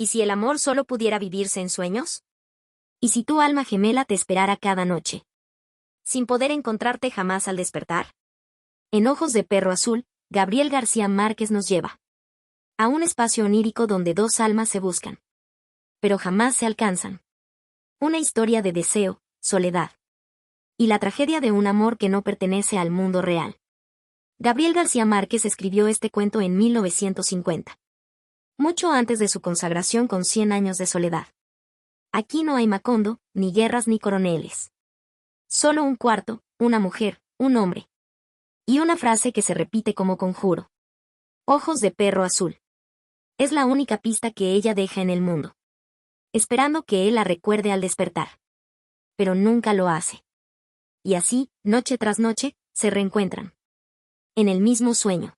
¿Y si el amor solo pudiera vivirse en sueños? ¿Y si tu alma gemela te esperara cada noche, sin poder encontrarte jamás al despertar? En Ojos de Perro Azul, Gabriel García Márquez nos lleva a un espacio onírico donde dos almas se buscan, pero jamás se alcanzan. Una historia de deseo, soledad y la tragedia de un amor que no pertenece al mundo real. Gabriel García Márquez escribió este cuento en 1950, mucho antes de su consagración con 100 años de soledad. Aquí no hay Macondo, ni guerras ni coroneles. Solo un cuarto, una mujer, un hombre. Y una frase que se repite como conjuro. Ojos de perro azul. Es la única pista que ella deja en el mundo, esperando que él la recuerde al despertar. Pero nunca lo hace. Y así, noche tras noche, se reencuentran en el mismo sueño.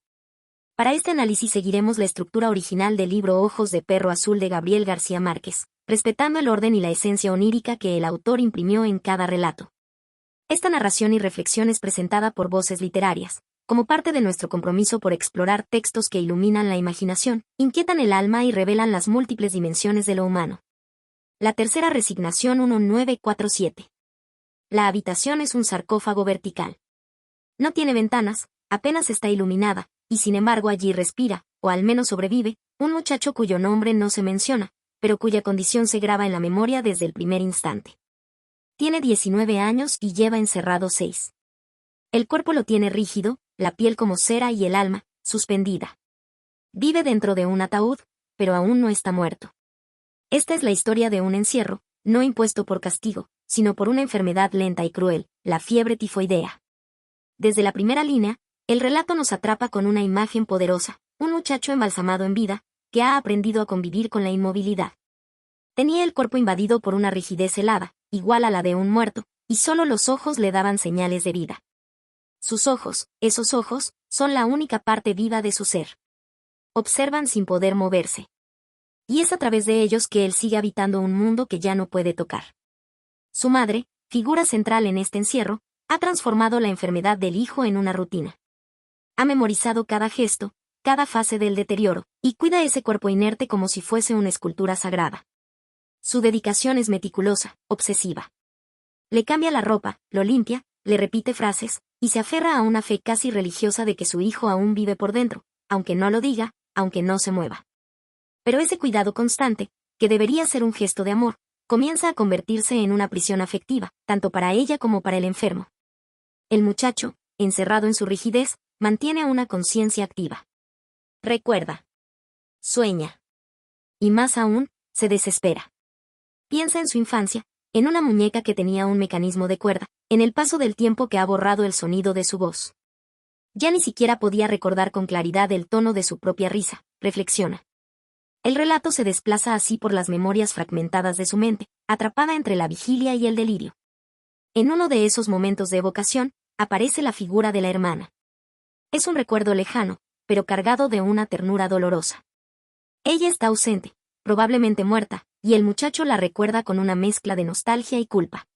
Para este análisis seguiremos la estructura original del libro Ojos de Perro Azul de Gabriel García Márquez, respetando el orden y la esencia onírica que el autor imprimió en cada relato. Esta narración y reflexión es presentada por Voces Literarias, como parte de nuestro compromiso por explorar textos que iluminan la imaginación, inquietan el alma y revelan las múltiples dimensiones de lo humano. La tercera resignación 1947. La habitación es un sarcófago vertical. No tiene ventanas, apenas está iluminada, y sin embargo allí respira, o al menos sobrevive, un muchacho cuyo nombre no se menciona, pero cuya condición se graba en la memoria desde el primer instante. Tiene 19 años y lleva encerrado 6. El cuerpo lo tiene rígido, la piel como cera y el alma, suspendida. Vive dentro de un ataúd, pero aún no está muerto. Esta es la historia de un encierro, no impuesto por castigo, sino por una enfermedad lenta y cruel, la fiebre tifoidea. Desde la primera línea, el relato nos atrapa con una imagen poderosa, un muchacho embalsamado en vida, que ha aprendido a convivir con la inmovilidad. Tenía el cuerpo invadido por una rigidez helada, igual a la de un muerto, y solo los ojos le daban señales de vida. Sus ojos, esos ojos, son la única parte viva de su ser. Observan sin poder moverse. Y es a través de ellos que él sigue habitando un mundo que ya no puede tocar. Su madre, figura central en este encierro, ha transformado la enfermedad del hijo en una rutina. Ha memorizado cada gesto, cada fase del deterioro, y cuida ese cuerpo inerte como si fuese una escultura sagrada. Su dedicación es meticulosa, obsesiva. Le cambia la ropa, lo limpia, le repite frases, y se aferra a una fe casi religiosa de que su hijo aún vive por dentro, aunque no lo diga, aunque no se mueva. Pero ese cuidado constante, que debería ser un gesto de amor, comienza a convertirse en una prisión afectiva, tanto para ella como para el enfermo. El muchacho, encerrado en su rigidez, mantiene una conciencia activa. Recuerda. Sueña. Y más aún, se desespera. Piensa en su infancia, en una muñeca que tenía un mecanismo de cuerda, en el paso del tiempo que ha borrado el sonido de su voz. Ya ni siquiera podía recordar con claridad el tono de su propia risa, reflexiona. El relato se desplaza así por las memorias fragmentadas de su mente, atrapada entre la vigilia y el delirio. En uno de esos momentos de evocación, aparece la figura de la hermana. Es un recuerdo lejano, pero cargado de una ternura dolorosa. Ella está ausente, probablemente muerta, y el muchacho la recuerda con una mezcla de nostalgia y culpa.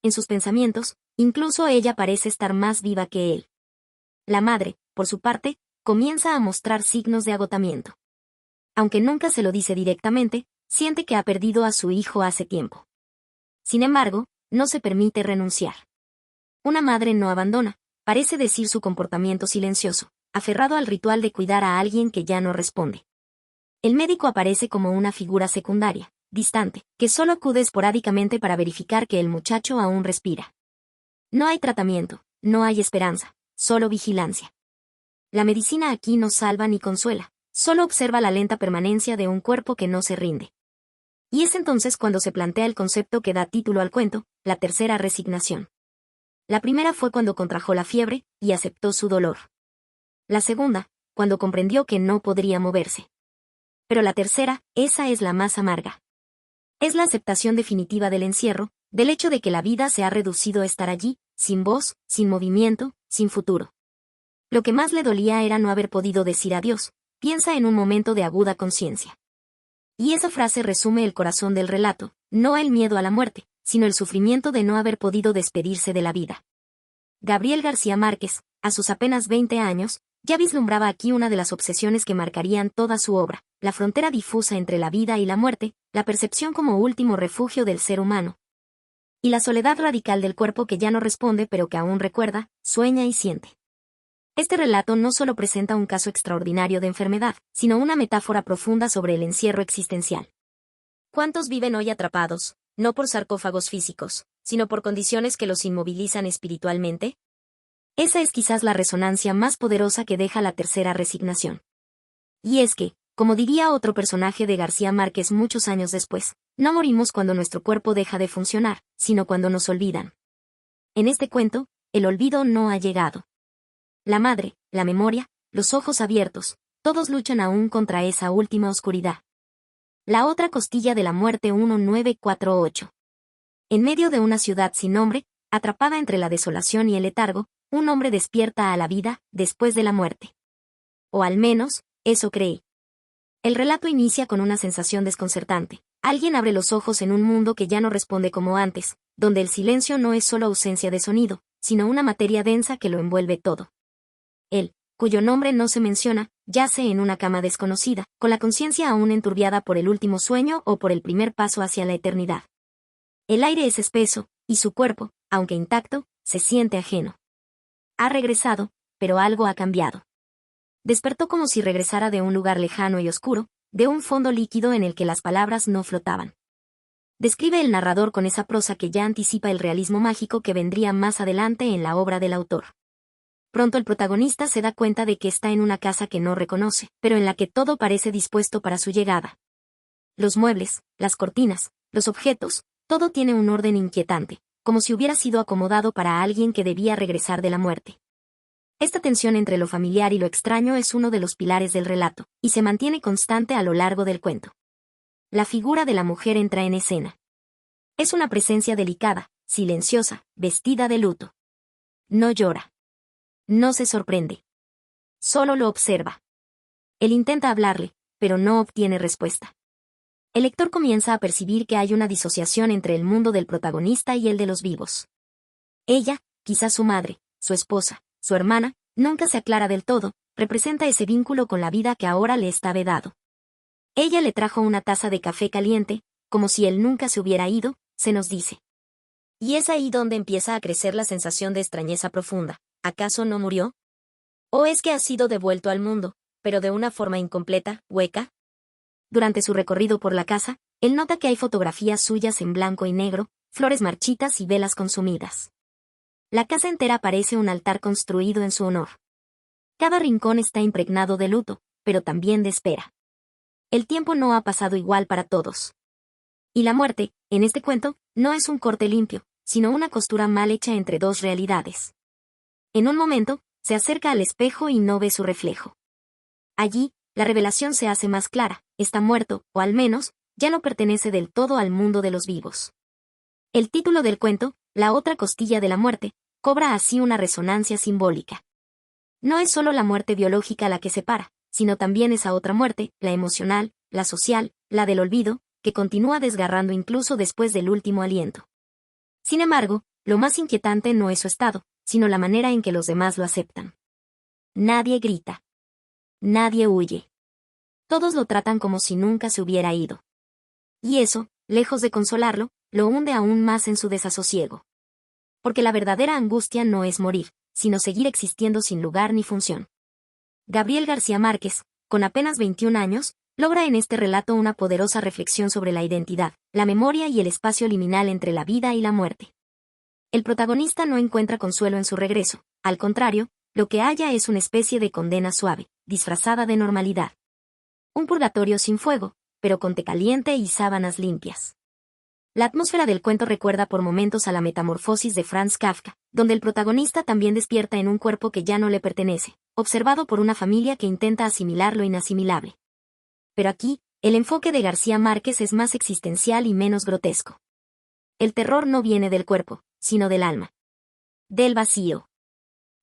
En sus pensamientos, incluso ella parece estar más viva que él. La madre, por su parte, comienza a mostrar signos de agotamiento. Aunque nunca se lo dice directamente, siente que ha perdido a su hijo hace tiempo. Sin embargo, no se permite renunciar. Una madre no abandona, parece decir su comportamiento silencioso, aferrado al ritual de cuidar a alguien que ya no responde. El médico aparece como una figura secundaria, distante, que solo acude esporádicamente para verificar que el muchacho aún respira. No hay tratamiento, no hay esperanza, solo vigilancia. La medicina aquí no salva ni consuela, solo observa la lenta permanencia de un cuerpo que no se rinde. Y es entonces cuando se plantea el concepto que da título al cuento, la tercera resignación. La primera fue cuando contrajo la fiebre, y aceptó su dolor. La segunda, cuando comprendió que no podría moverse. Pero la tercera, esa es la más amarga. Es la aceptación definitiva del encierro, del hecho de que la vida se ha reducido a estar allí, sin voz, sin movimiento, sin futuro. Lo que más le dolía era no haber podido decir adiós, piensa en un momento de aguda conciencia. Y esa frase resume el corazón del relato, no el miedo a la muerte, sino el sufrimiento de no haber podido despedirse de la vida. Gabriel García Márquez, a sus apenas 20 años, ya vislumbraba aquí una de las obsesiones que marcarían toda su obra, la frontera difusa entre la vida y la muerte, la percepción como último refugio del ser humano. Y la soledad radical del cuerpo que ya no responde pero que aún recuerda, sueña y siente. Este relato no solo presenta un caso extraordinario de enfermedad, sino una metáfora profunda sobre el encierro existencial. ¿Cuántos viven hoy atrapados, no por sarcófagos físicos, sino por condiciones que los inmovilizan espiritualmente? Esa es quizás la resonancia más poderosa que deja la tercera resignación. Y es que, como diría otro personaje de García Márquez muchos años después, no morimos cuando nuestro cuerpo deja de funcionar, sino cuando nos olvidan. En este cuento, el olvido no ha llegado. La madre, la memoria, los ojos abiertos, todos luchan aún contra esa última oscuridad. La otra costilla de la muerte 1948. En medio de una ciudad sin nombre, atrapada entre la desolación y el letargo, un hombre despierta a la vida, después de la muerte. O al menos, eso cree. El relato inicia con una sensación desconcertante. Alguien abre los ojos en un mundo que ya no responde como antes, donde el silencio no es solo ausencia de sonido, sino una materia densa que lo envuelve todo. Él, cuyo nombre no se menciona, yace en una cama desconocida, con la conciencia aún enturbiada por el último sueño o por el primer paso hacia la eternidad. El aire es espeso, y su cuerpo, aunque intacto, se siente ajeno. Ha regresado, pero algo ha cambiado. Despertó como si regresara de un lugar lejano y oscuro, de un fondo líquido en el que las palabras no flotaban. Describe el narrador con esa prosa que ya anticipa el realismo mágico que vendría más adelante en la obra del autor. Pronto el protagonista se da cuenta de que está en una casa que no reconoce, pero en la que todo parece dispuesto para su llegada. Los muebles, las cortinas, los objetos, todo tiene un orden inquietante, como si hubiera sido acomodado para alguien que debía regresar de la muerte. Esta tensión entre lo familiar y lo extraño es uno de los pilares del relato, y se mantiene constante a lo largo del cuento. La figura de la mujer entra en escena. Es una presencia delicada, silenciosa, vestida de luto. No llora. No se sorprende. Solo lo observa. Él intenta hablarle, pero no obtiene respuesta. El lector comienza a percibir que hay una disociación entre el mundo del protagonista y el de los vivos. Ella, quizás su madre, su esposa, su hermana, nunca se aclara del todo, representa ese vínculo con la vida que ahora le está vedado. Ella le trajo una taza de café caliente, como si él nunca se hubiera ido, se nos dice. Y es ahí donde empieza a crecer la sensación de extrañeza profunda. ¿Acaso no murió? ¿O es que ha sido devuelto al mundo, pero de una forma incompleta, hueca? Durante su recorrido por la casa, él nota que hay fotografías suyas en blanco y negro, flores marchitas y velas consumidas. La casa entera parece un altar construido en su honor. Cada rincón está impregnado de luto, pero también de espera. El tiempo no ha pasado igual para todos. Y la muerte, en este cuento, no es un corte limpio, sino una costura mal hecha entre dos realidades. En un momento, se acerca al espejo y no ve su reflejo. Allí, la revelación se hace más clara, está muerto, o al menos, ya no pertenece del todo al mundo de los vivos. El título del cuento, La otra costilla de la muerte, cobra así una resonancia simbólica. No es solo la muerte biológica la que separa, sino también esa otra muerte, la emocional, la social, la del olvido, que continúa desgarrando incluso después del último aliento. Sin embargo, lo más inquietante no es su estado, sino la manera en que los demás lo aceptan. Nadie grita. Nadie huye. Todos lo tratan como si nunca se hubiera ido. Y eso, lejos de consolarlo, lo hunde aún más en su desasosiego. Porque la verdadera angustia no es morir, sino seguir existiendo sin lugar ni función. Gabriel García Márquez, con apenas 21 años, logra en este relato una poderosa reflexión sobre la identidad, la memoria y el espacio liminal entre la vida y la muerte. El protagonista no encuentra consuelo en su regreso, al contrario, lo que halla es una especie de condena suave, disfrazada de normalidad. Un purgatorio sin fuego, pero con té caliente y sábanas limpias. La atmósfera del cuento recuerda por momentos a la metamorfosis de Franz Kafka, donde el protagonista también despierta en un cuerpo que ya no le pertenece, observado por una familia que intenta asimilar lo inasimilable. Pero aquí, el enfoque de García Márquez es más existencial y menos grotesco. El terror no viene del cuerpo, sino del alma. Del vacío.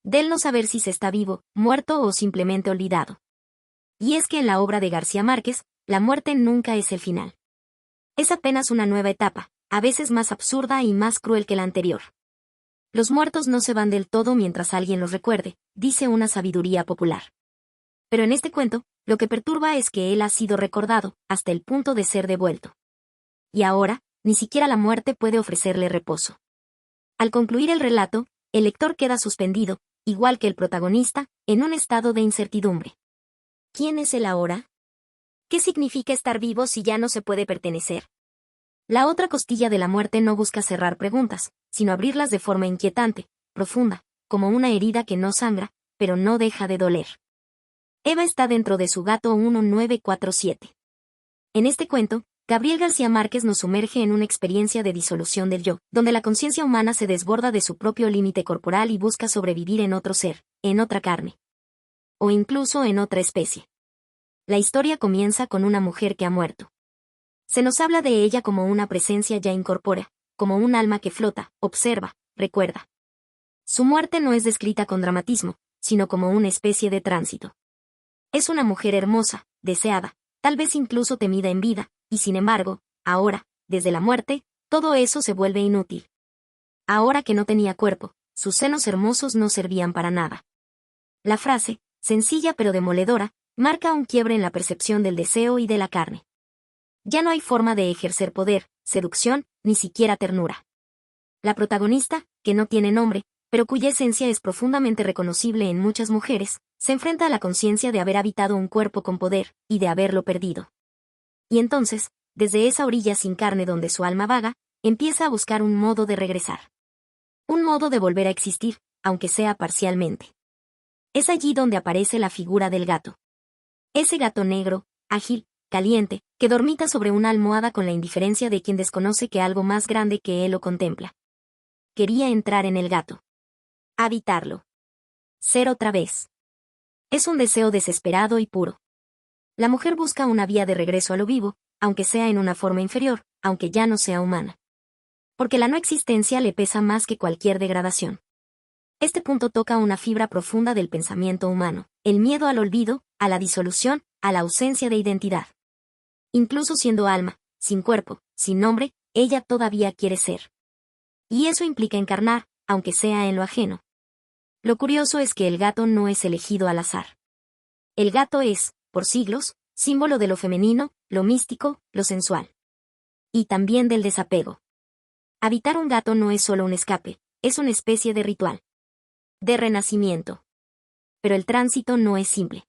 Del no saber si se está vivo, muerto o simplemente olvidado. Y es que en la obra de García Márquez, la muerte nunca es el final. Es apenas una nueva etapa, a veces más absurda y más cruel que la anterior. Los muertos no se van del todo mientras alguien los recuerde, dice una sabiduría popular. Pero en este cuento, Lo que perturba es que él ha sido recordado, hasta el punto de ser devuelto. Y ahora, ni siquiera la muerte puede ofrecerle reposo. Al concluir el relato, el lector queda suspendido, igual que el protagonista, en un estado de incertidumbre. ¿Quién es él ahora? ¿Qué significa estar vivo si ya no se puede pertenecer? La otra costilla de la muerte no busca cerrar preguntas, sino abrirlas de forma inquietante, profunda, como una herida que no sangra, pero no deja de doler. Eva está dentro de su gato 1947. En este cuento, Gabriel García Márquez nos sumerge en una experiencia de disolución del yo, donde la conciencia humana se desborda de su propio límite corporal y busca sobrevivir en otro ser, en otra carne. O incluso en otra especie. La historia comienza con una mujer que ha muerto. Se nos habla de ella como una presencia ya incorpórea, como un alma que flota, observa, recuerda. Su muerte no es descrita con dramatismo, sino como una especie de tránsito. Es una mujer hermosa, deseada, tal vez incluso temida en vida, y sin embargo, ahora, desde la muerte, todo eso se vuelve inútil. Ahora que no tenía cuerpo, sus senos hermosos no servían para nada. La frase, sencilla pero demoledora, marca un quiebre en la percepción del deseo y de la carne. Ya no hay forma de ejercer poder, seducción, ni siquiera ternura. La protagonista, que no tiene nombre, pero cuya esencia es profundamente reconocible en muchas mujeres, se enfrenta a la conciencia de haber habitado un cuerpo con poder, y de haberlo perdido. Y entonces, desde esa orilla sin carne donde su alma vaga, empieza a buscar un modo de regresar. Un modo de volver a existir, aunque sea parcialmente. Es allí donde aparece la figura del gato. Ese gato negro, ágil, caliente, que dormita sobre una almohada con la indiferencia de quien desconoce que algo más grande que él lo contempla. Quería entrar en el gato. Habitarlo. Ser otra vez. Es un deseo desesperado y puro. La mujer busca una vía de regreso a lo vivo, aunque sea en una forma inferior, aunque ya no sea humana. Porque la no existencia le pesa más que cualquier degradación. Este punto toca una fibra profunda del pensamiento humano, el miedo al olvido, a la disolución, a la ausencia de identidad. Incluso siendo alma, sin cuerpo, sin nombre, ella todavía quiere ser. Y eso implica encarnar, aunque sea en lo ajeno. Lo curioso es que el gato no es elegido al azar. El gato es, por siglos, símbolo de lo femenino, lo místico, lo sensual. Y también del desapego. Habitar un gato no es solo un escape, es una especie de ritual. De renacimiento. Pero el tránsito no es simple.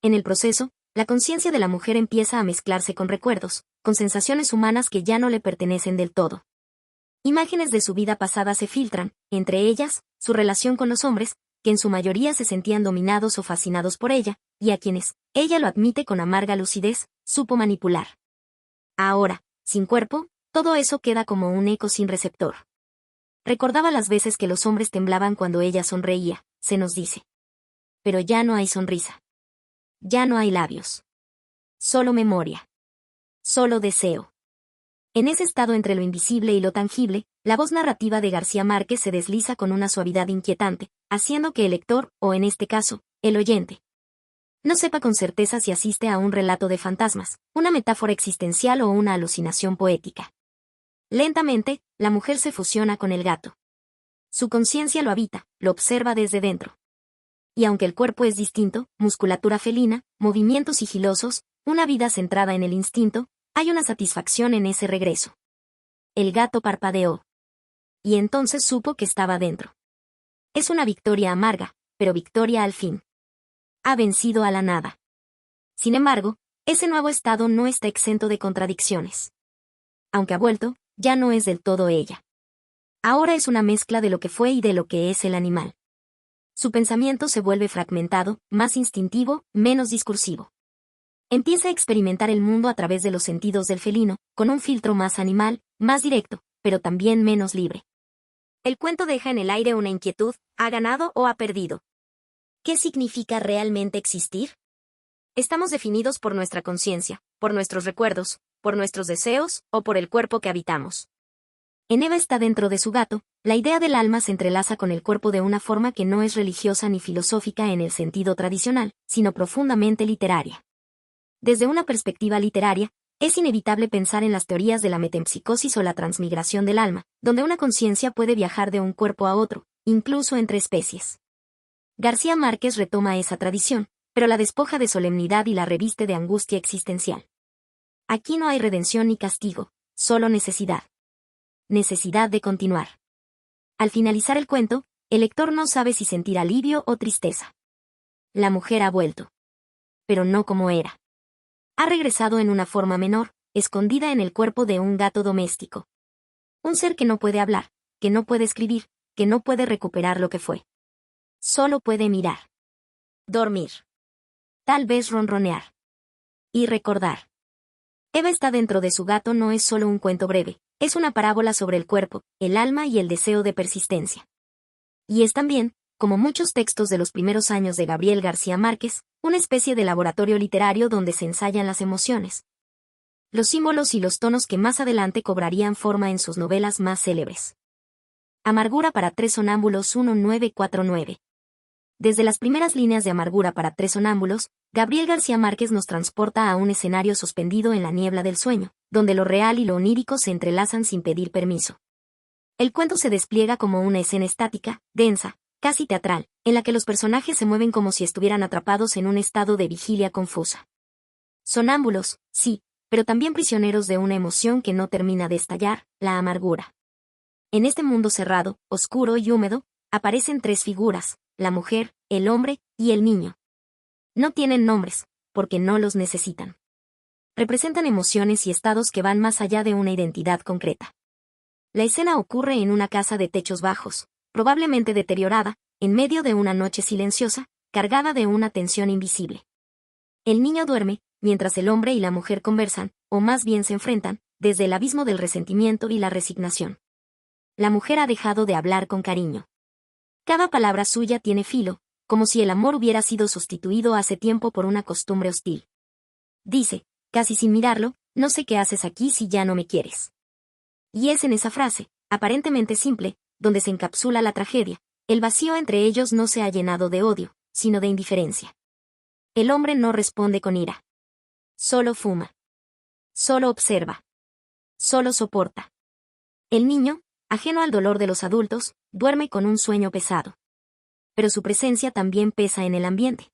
En el proceso, la conciencia de la mujer empieza a mezclarse con recuerdos, con sensaciones humanas que ya no le pertenecen del todo. Imágenes de su vida pasada se filtran, entre ellas, su relación con los hombres, que en su mayoría se sentían dominados o fascinados por ella, y a quienes, ella lo admite con amarga lucidez, supo manipular. Ahora, sin cuerpo, todo eso queda como un eco sin receptor. Recordaba las veces que los hombres temblaban cuando ella sonreía, se nos dice. Pero ya no hay sonrisa. Ya no hay labios. Solo memoria. Solo deseo. En ese estado entre lo invisible y lo tangible, la voz narrativa de García Márquez se desliza con una suavidad inquietante, haciendo que el lector, o en este caso, el oyente, no sepa con certeza si asiste a un relato de fantasmas, una metáfora existencial o una alucinación poética. Lentamente, la mujer se fusiona con el gato. Su conciencia lo habita, lo observa desde dentro. Y aunque el cuerpo es distinto, musculatura felina, movimientos sigilosos, una vida centrada en el instinto, hay una satisfacción en ese regreso. El gato parpadeó. Y entonces supo que estaba dentro. Es una victoria amarga, pero victoria al fin. Ha vencido a la nada. Sin embargo, ese nuevo estado no está exento de contradicciones. Aunque ha vuelto, ya no es del todo ella. Ahora es una mezcla de lo que fue y de lo que es el animal. Su pensamiento se vuelve fragmentado, más instintivo, menos discursivo. Empieza a experimentar el mundo a través de los sentidos del felino, con un filtro más animal, más directo, pero también menos libre. El cuento deja en el aire una inquietud: ¿ha ganado o ha perdido? ¿Qué significa realmente existir? Estamos definidos por nuestra conciencia, por nuestros recuerdos, por nuestros deseos o por el cuerpo que habitamos. En Eva está dentro de su gato, la idea del alma se entrelaza con el cuerpo de una forma que no es religiosa ni filosófica en el sentido tradicional, sino profundamente literaria. Desde una perspectiva literaria, es inevitable pensar en las teorías de la metempsicosis o la transmigración del alma, donde una conciencia puede viajar de un cuerpo a otro, incluso entre especies. García Márquez retoma esa tradición, pero la despoja de solemnidad y la reviste de angustia existencial. Aquí no hay redención ni castigo, solo necesidad. Necesidad de continuar. Al finalizar el cuento, el lector no sabe si sentir alivio o tristeza. La mujer ha vuelto. Pero no como era. Ha regresado en una forma menor, escondida en el cuerpo de un gato doméstico. Un ser que no puede hablar, que no puede escribir, que no puede recuperar lo que fue. Solo puede mirar. Dormir. Tal vez ronronear. Y recordar. Eva está dentro de su gato no es solo un cuento breve, es una parábola sobre el cuerpo, el alma y el deseo de persistencia. Y es también, como muchos textos de los primeros años de Gabriel García Márquez, una especie de laboratorio literario donde se ensayan las emociones. Los símbolos y los tonos que más adelante cobrarían forma en sus novelas más célebres. Amargura para tres sonámbulos 1949. Desde las primeras líneas de Amargura para tres sonámbulos, Gabriel García Márquez nos transporta a un escenario suspendido en la niebla del sueño, donde lo real y lo onírico se entrelazan sin pedir permiso. El cuento se despliega como una escena estática, densa, casi teatral, en la que los personajes se mueven como si estuvieran atrapados en un estado de vigilia confusa. Sonámbulos, sí, pero también prisioneros de una emoción que no termina de estallar, la amargura. En este mundo cerrado, oscuro y húmedo, aparecen tres figuras, la mujer, el hombre y el niño. No tienen nombres, porque no los necesitan. Representan emociones y estados que van más allá de una identidad concreta. La escena ocurre en una casa de techos bajos, probablemente deteriorada, en medio de una noche silenciosa, cargada de una tensión invisible. El niño duerme, mientras el hombre y la mujer conversan, o más bien se enfrentan, desde el abismo del resentimiento y la resignación. La mujer ha dejado de hablar con cariño. Cada palabra suya tiene filo, como si el amor hubiera sido sustituido hace tiempo por una costumbre hostil. Dice, casi sin mirarlo, no sé qué haces aquí si ya no me quieres. Y es en esa frase, aparentemente simple, donde se encapsula la tragedia. El vacío entre ellos no se ha llenado de odio, sino de indiferencia. El hombre no responde con ira. Solo fuma. Solo observa. Solo soporta. El niño, ajeno al dolor de los adultos, duerme con un sueño pesado. Pero su presencia también pesa en el ambiente.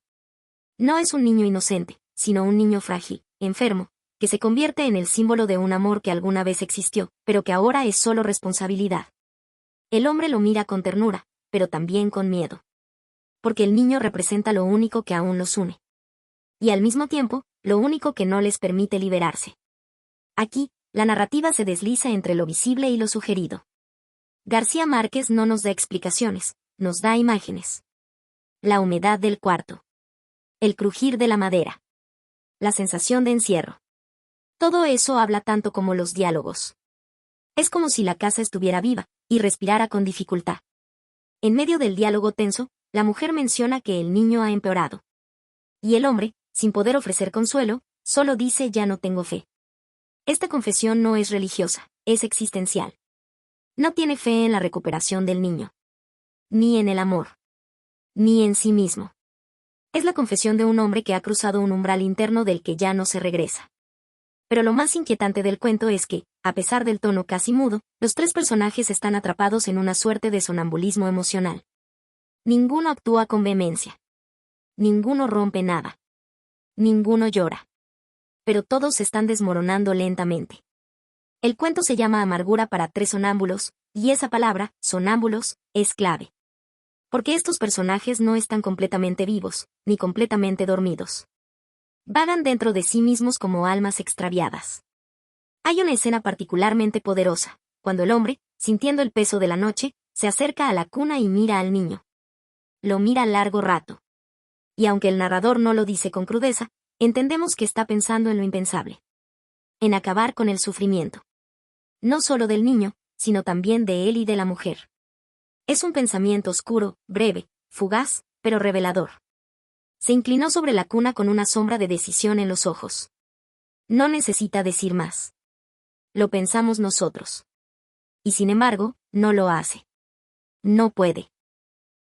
No es un niño inocente, sino un niño frágil, enfermo, que se convierte en el símbolo de un amor que alguna vez existió, pero que ahora es solo responsabilidad. El hombre lo mira con ternura, pero también con miedo. Porque el niño representa lo único que aún los une. Y al mismo tiempo, lo único que no les permite liberarse. Aquí, la narrativa se desliza entre lo visible y lo sugerido. García Márquez no nos da explicaciones, nos da imágenes. La humedad del cuarto. El crujir de la madera. La sensación de encierro. Todo eso habla tanto como los diálogos. Es como si la casa estuviera viva, y respirara con dificultad. En medio del diálogo tenso, la mujer menciona que el niño ha empeorado. Y el hombre, sin poder ofrecer consuelo, solo dice ya no tengo fe. Esta confesión no es religiosa, es existencial. No tiene fe en la recuperación del niño. Ni en el amor. Ni en sí mismo. Es la confesión de un hombre que ha cruzado un umbral interno del que ya no se regresa. Pero lo más inquietante del cuento es que, a pesar del tono casi mudo, los tres personajes están atrapados en una suerte de sonambulismo emocional. Ninguno actúa con vehemencia. Ninguno rompe nada. Ninguno llora. Pero todos se están desmoronando lentamente. El cuento se llama Amargura para tres sonámbulos, y esa palabra, sonámbulos, es clave. Porque estos personajes no están completamente vivos, ni completamente dormidos. Vagan dentro de sí mismos como almas extraviadas. Hay una escena particularmente poderosa, cuando el hombre, sintiendo el peso de la noche, se acerca a la cuna y mira al niño. Lo mira largo rato. Y aunque el narrador no lo dice con crudeza, entendemos que está pensando en lo impensable. En acabar con el sufrimiento. No solo del niño, sino también de él y de la mujer. Es un pensamiento oscuro, breve, fugaz, pero revelador. Se inclinó sobre la cuna con una sombra de decisión en los ojos. No necesita decir más. Lo pensamos nosotros. Y sin embargo, no lo hace. No puede.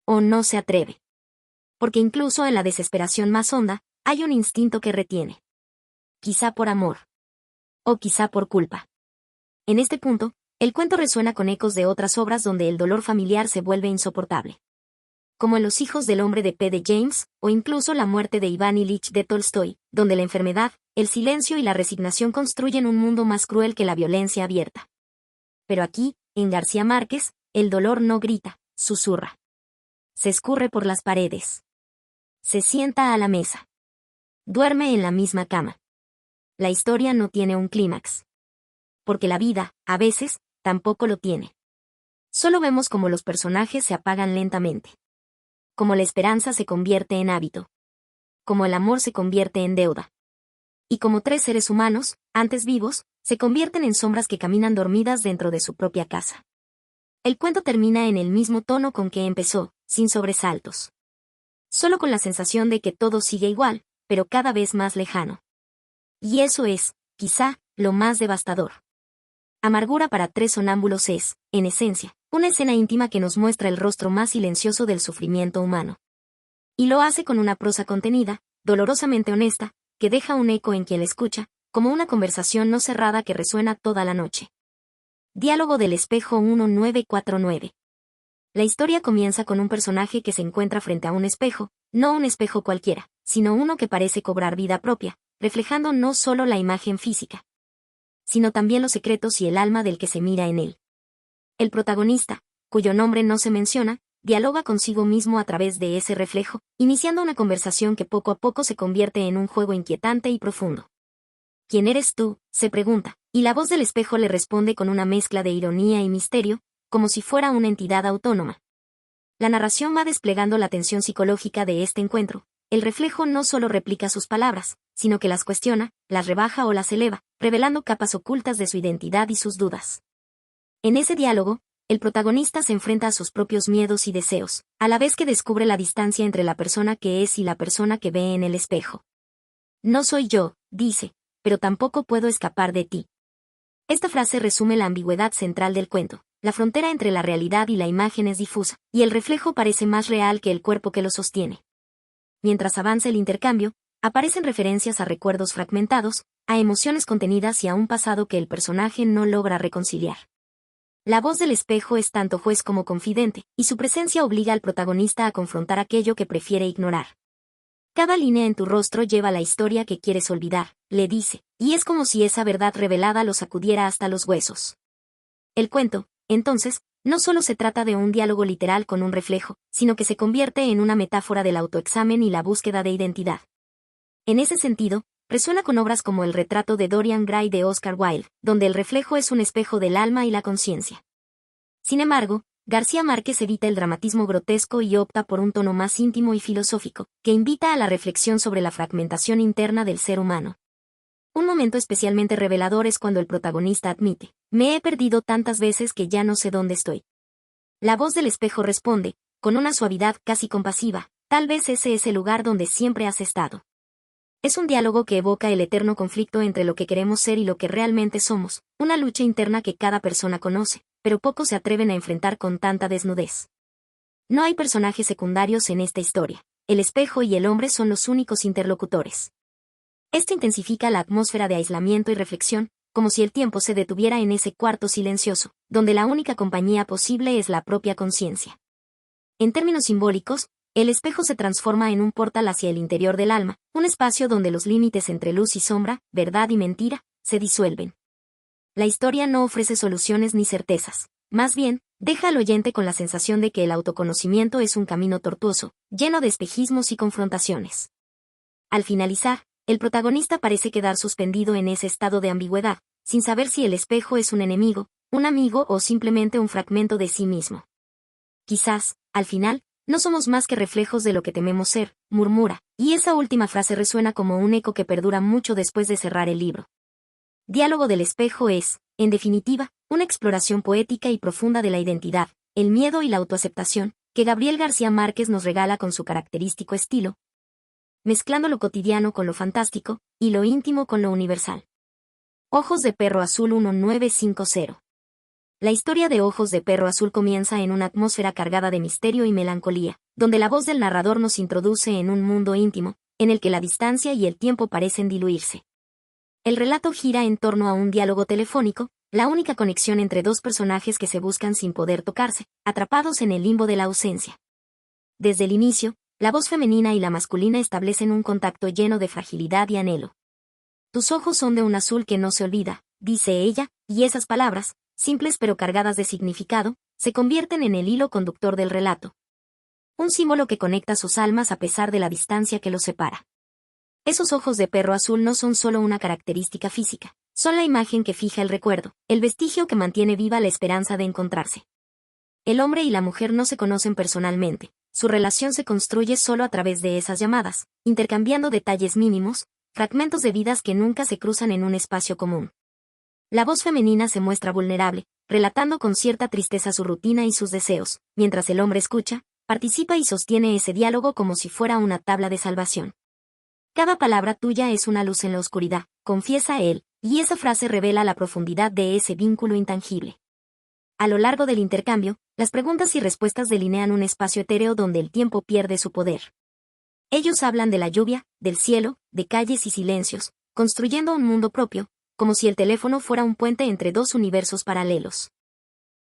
O no se atreve. Porque incluso en la desesperación más honda, hay un instinto que retiene. Quizá por amor. O quizá por culpa. En este punto, el cuento resuena con ecos de otras obras donde el dolor familiar se vuelve insoportable. como en Los hijos del hombre de P. de James, o incluso La muerte de Iván Ilich de Tolstoy, donde la enfermedad, el silencio y la resignación construyen un mundo más cruel que la violencia abierta. Pero aquí, en García Márquez, el dolor no grita, susurra. Se escurre por las paredes. Se sienta a la mesa. Duerme en la misma cama. La historia no tiene un clímax. Porque la vida, a veces, tampoco lo tiene. Solo vemos cómo los personajes se apagan lentamente. Cómo la esperanza se convierte en hábito. Cómo el amor se convierte en deuda. Y como tres seres humanos, antes vivos, se convierten en sombras que caminan dormidas dentro de su propia casa. El cuento termina en el mismo tono con que empezó, sin sobresaltos. Solo con la sensación de que todo sigue igual, pero cada vez más lejano. Y eso es, quizá, lo más devastador. Amargura para tres sonámbulos es, en esencia, una escena íntima que nos muestra el rostro más silencioso del sufrimiento humano. Y lo hace con una prosa contenida, dolorosamente honesta, que deja un eco en quien la escucha, como una conversación no cerrada que resuena toda la noche. Diálogo del espejo 1949. La historia comienza con un personaje que se encuentra frente a un espejo, no un espejo cualquiera, sino uno que parece cobrar vida propia, reflejando no solo la imagen física, sino también los secretos y el alma del que se mira en él. El protagonista, cuyo nombre no se menciona, dialoga consigo mismo a través de ese reflejo, iniciando una conversación que poco a poco se convierte en un juego inquietante y profundo. ¿Quién eres tú?, se pregunta, y la voz del espejo le responde con una mezcla de ironía y misterio, como si fuera una entidad autónoma. La narración va desplegando la tensión psicológica de este encuentro. El reflejo no solo replica sus palabras, sino que las cuestiona, las rebaja o las eleva, revelando capas ocultas de su identidad y sus dudas. En ese diálogo, el protagonista se enfrenta a sus propios miedos y deseos, a la vez que descubre la distancia entre la persona que es y la persona que ve en el espejo. No soy yo, dice, pero tampoco puedo escapar de ti. Esta frase resume la ambigüedad central del cuento. La frontera entre la realidad y la imagen es difusa, y el reflejo parece más real que el cuerpo que lo sostiene. Mientras avanza el intercambio, aparecen referencias a recuerdos fragmentados, a emociones contenidas y a un pasado que el personaje no logra reconciliar. La voz del espejo es tanto juez como confidente, y su presencia obliga al protagonista a confrontar aquello que prefiere ignorar. Cada línea en tu rostro lleva la historia que quieres olvidar, le dice, y es como si esa verdad revelada lo sacudiera hasta los huesos. El cuento, entonces, no solo se trata de un diálogo literal con un reflejo, sino que se convierte en una metáfora del autoexamen y la búsqueda de identidad. En ese sentido, resuena con obras como El retrato de Dorian Gray de Oscar Wilde, donde el reflejo es un espejo del alma y la conciencia. Sin embargo, García Márquez evita el dramatismo grotesco y opta por un tono más íntimo y filosófico, que invita a la reflexión sobre la fragmentación interna del ser humano. Un momento especialmente revelador es cuando el protagonista admite, me he perdido tantas veces que ya no sé dónde estoy. La voz del espejo responde, con una suavidad casi compasiva, tal vez ese es el lugar donde siempre has estado. Es un diálogo que evoca el eterno conflicto entre lo que queremos ser y lo que realmente somos, una lucha interna que cada persona conoce, pero pocos se atreven a enfrentar con tanta desnudez. No hay personajes secundarios en esta historia, el espejo y el hombre son los únicos interlocutores. Esto intensifica la atmósfera de aislamiento y reflexión, como si el tiempo se detuviera en ese cuarto silencioso, donde la única compañía posible es la propia conciencia. En términos simbólicos, el espejo se transforma en un portal hacia el interior del alma, un espacio donde los límites entre luz y sombra, verdad y mentira, se disuelven. La historia no ofrece soluciones ni certezas, más bien, deja al oyente con la sensación de que el autoconocimiento es un camino tortuoso, lleno de espejismos y confrontaciones. Al finalizar, el protagonista parece quedar suspendido en ese estado de ambigüedad, sin saber si el espejo es un enemigo, un amigo o simplemente un fragmento de sí mismo. Quizás, al final, no somos más que reflejos de lo que tememos ser, murmura, y esa última frase resuena como un eco que perdura mucho después de cerrar el libro. Diálogo del espejo es, en definitiva, una exploración poética y profunda de la identidad, el miedo y la autoaceptación, que Gabriel García Márquez nos regala con su característico estilo, mezclando lo cotidiano con lo fantástico, y lo íntimo con lo universal. Ojos de perro azul 1950. La historia de Ojos de perro azul comienza en una atmósfera cargada de misterio y melancolía, donde la voz del narrador nos introduce en un mundo íntimo, en el que la distancia y el tiempo parecen diluirse. El relato gira en torno a un diálogo telefónico, la única conexión entre dos personajes que se buscan sin poder tocarse, atrapados en el limbo de la ausencia. Desde el inicio, la voz femenina y la masculina establecen un contacto lleno de fragilidad y anhelo. Tus ojos son de un azul que no se olvida, dice ella, y esas palabras, simples pero cargadas de significado, se convierten en el hilo conductor del relato. Un símbolo que conecta sus almas a pesar de la distancia que los separa. Esos ojos de perro azul no son solo una característica física, son la imagen que fija el recuerdo, el vestigio que mantiene viva la esperanza de encontrarse. El hombre y la mujer no se conocen personalmente, su relación se construye solo a través de esas llamadas, intercambiando detalles mínimos, fragmentos de vidas que nunca se cruzan en un espacio común. La voz femenina se muestra vulnerable, relatando con cierta tristeza su rutina y sus deseos, mientras el hombre escucha, participa y sostiene ese diálogo como si fuera una tabla de salvación. Cada palabra tuya es una luz en la oscuridad, confiesa él, y esa frase revela la profundidad de ese vínculo intangible. A lo largo del intercambio, las preguntas y respuestas delinean un espacio etéreo donde el tiempo pierde su poder. Ellos hablan de la lluvia, del cielo, de calles y silencios, construyendo un mundo propio, como si el teléfono fuera un puente entre dos universos paralelos.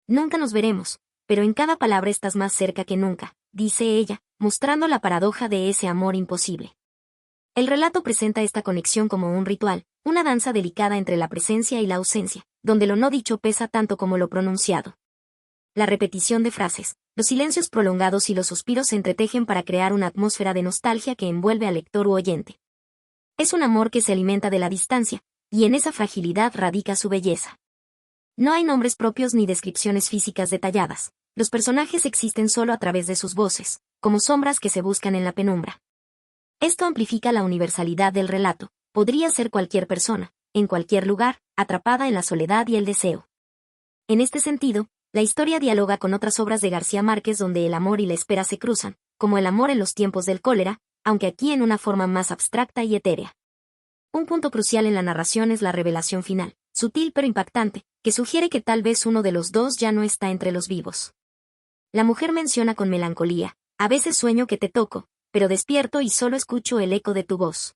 Nunca nos veremos, pero en cada palabra estás más cerca que nunca, dice ella, mostrando la paradoja de ese amor imposible. El relato presenta esta conexión como un ritual, una danza delicada entre la presencia y la ausencia, donde lo no dicho pesa tanto como lo pronunciado. La repetición de frases, los silencios prolongados y los suspiros se entretejen para crear una atmósfera de nostalgia que envuelve al lector u oyente. Es un amor que se alimenta de la distancia, y en esa fragilidad radica su belleza. No hay nombres propios ni descripciones físicas detalladas, los personajes existen solo a través de sus voces, como sombras que se buscan en la penumbra. Esto amplifica la universalidad del relato, podría ser cualquier persona, en cualquier lugar, atrapada en la soledad y el deseo. En este sentido, la historia dialoga con otras obras de García Márquez donde el amor y la espera se cruzan, como El amor en los tiempos del cólera, aunque aquí en una forma más abstracta y etérea. Un punto crucial en la narración es la revelación final, sutil pero impactante, que sugiere que tal vez uno de los dos ya no está entre los vivos. La mujer menciona con melancolía, a veces sueño que te toco, pero despierto y solo escucho el eco de tu voz.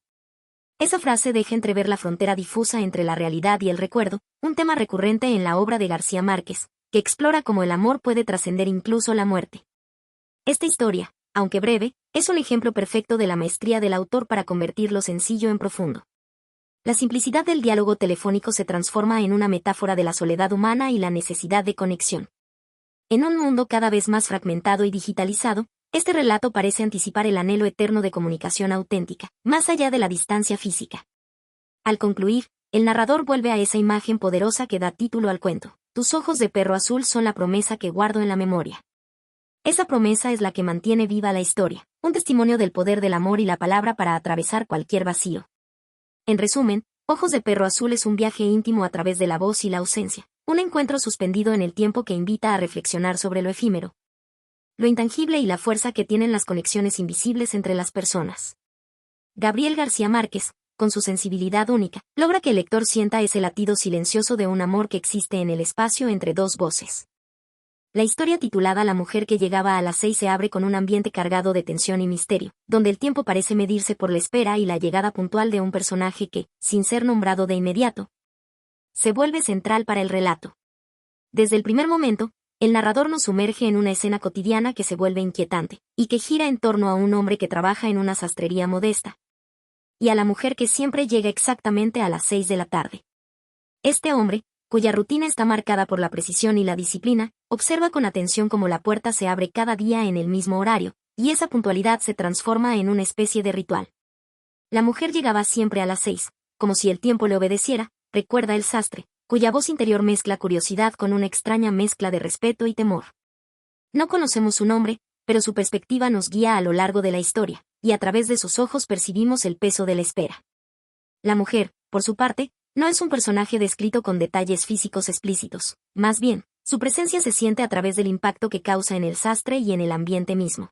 Esa frase deja entrever la frontera difusa entre la realidad y el recuerdo, un tema recurrente en la obra de García Márquez, que explora cómo el amor puede trascender incluso la muerte. Esta historia, aunque breve, es un ejemplo perfecto de la maestría del autor para convertir lo sencillo en profundo. La simplicidad del diálogo telefónico se transforma en una metáfora de la soledad humana y la necesidad de conexión. En un mundo cada vez más fragmentado y digitalizado, este relato parece anticipar el anhelo eterno de comunicación auténtica, más allá de la distancia física. Al concluir, el narrador vuelve a esa imagen poderosa que da título al cuento. Tus ojos de perro azul son la promesa que guardo en la memoria. Esa promesa es la que mantiene viva la historia, un testimonio del poder del amor y la palabra para atravesar cualquier vacío. En resumen, Ojos de perro azul es un viaje íntimo a través de la voz y la ausencia, un encuentro suspendido en el tiempo que invita a reflexionar sobre lo efímero, lo intangible y la fuerza que tienen las conexiones invisibles entre las personas. Gabriel García Márquez, con su sensibilidad única, logra que el lector sienta ese latido silencioso de un amor que existe en el espacio entre dos voces. La historia titulada La mujer que llegaba a las 6 se abre con un ambiente cargado de tensión y misterio, donde el tiempo parece medirse por la espera y la llegada puntual de un personaje que, sin ser nombrado de inmediato, se vuelve central para el relato. Desde el primer momento, el narrador nos sumerge en una escena cotidiana que se vuelve inquietante, y que gira en torno a un hombre que trabaja en una sastrería modesta, y a la mujer que siempre llega exactamente a las 6 de la tarde. Este hombre, cuya rutina está marcada por la precisión y la disciplina, observa con atención cómo la puerta se abre cada día en el mismo horario, y esa puntualidad se transforma en una especie de ritual. La mujer llegaba siempre a las 6, como si el tiempo le obedeciera, recuerda el sastre, cuya voz interior mezcla curiosidad con una extraña mezcla de respeto y temor. No conocemos su nombre, pero su perspectiva nos guía a lo largo de la historia, y a través de sus ojos percibimos el peso de la espera. La mujer, por su parte, no es un personaje descrito con detalles físicos explícitos, más bien, su presencia se siente a través del impacto que causa en el sastre y en el ambiente mismo.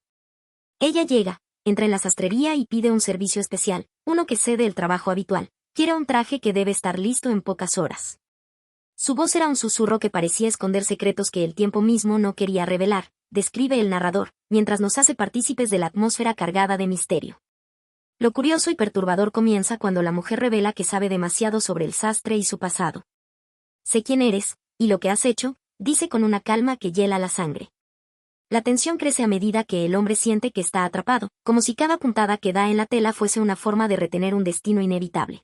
Ella llega, entra en la sastrería y pide un servicio especial, uno que cede el trabajo habitual, quiere un traje que debe estar listo en pocas horas. Su voz era un susurro que parecía esconder secretos que el tiempo mismo no quería revelar, describe el narrador, mientras nos hace partícipes de la atmósfera cargada de misterio. Lo curioso y perturbador comienza cuando la mujer revela que sabe demasiado sobre el sastre y su pasado. Sé quién eres, y lo que has hecho, dice con una calma que hiela la sangre. La tensión crece a medida que el hombre siente que está atrapado, como si cada puntada que da en la tela fuese una forma de retener un destino inevitable.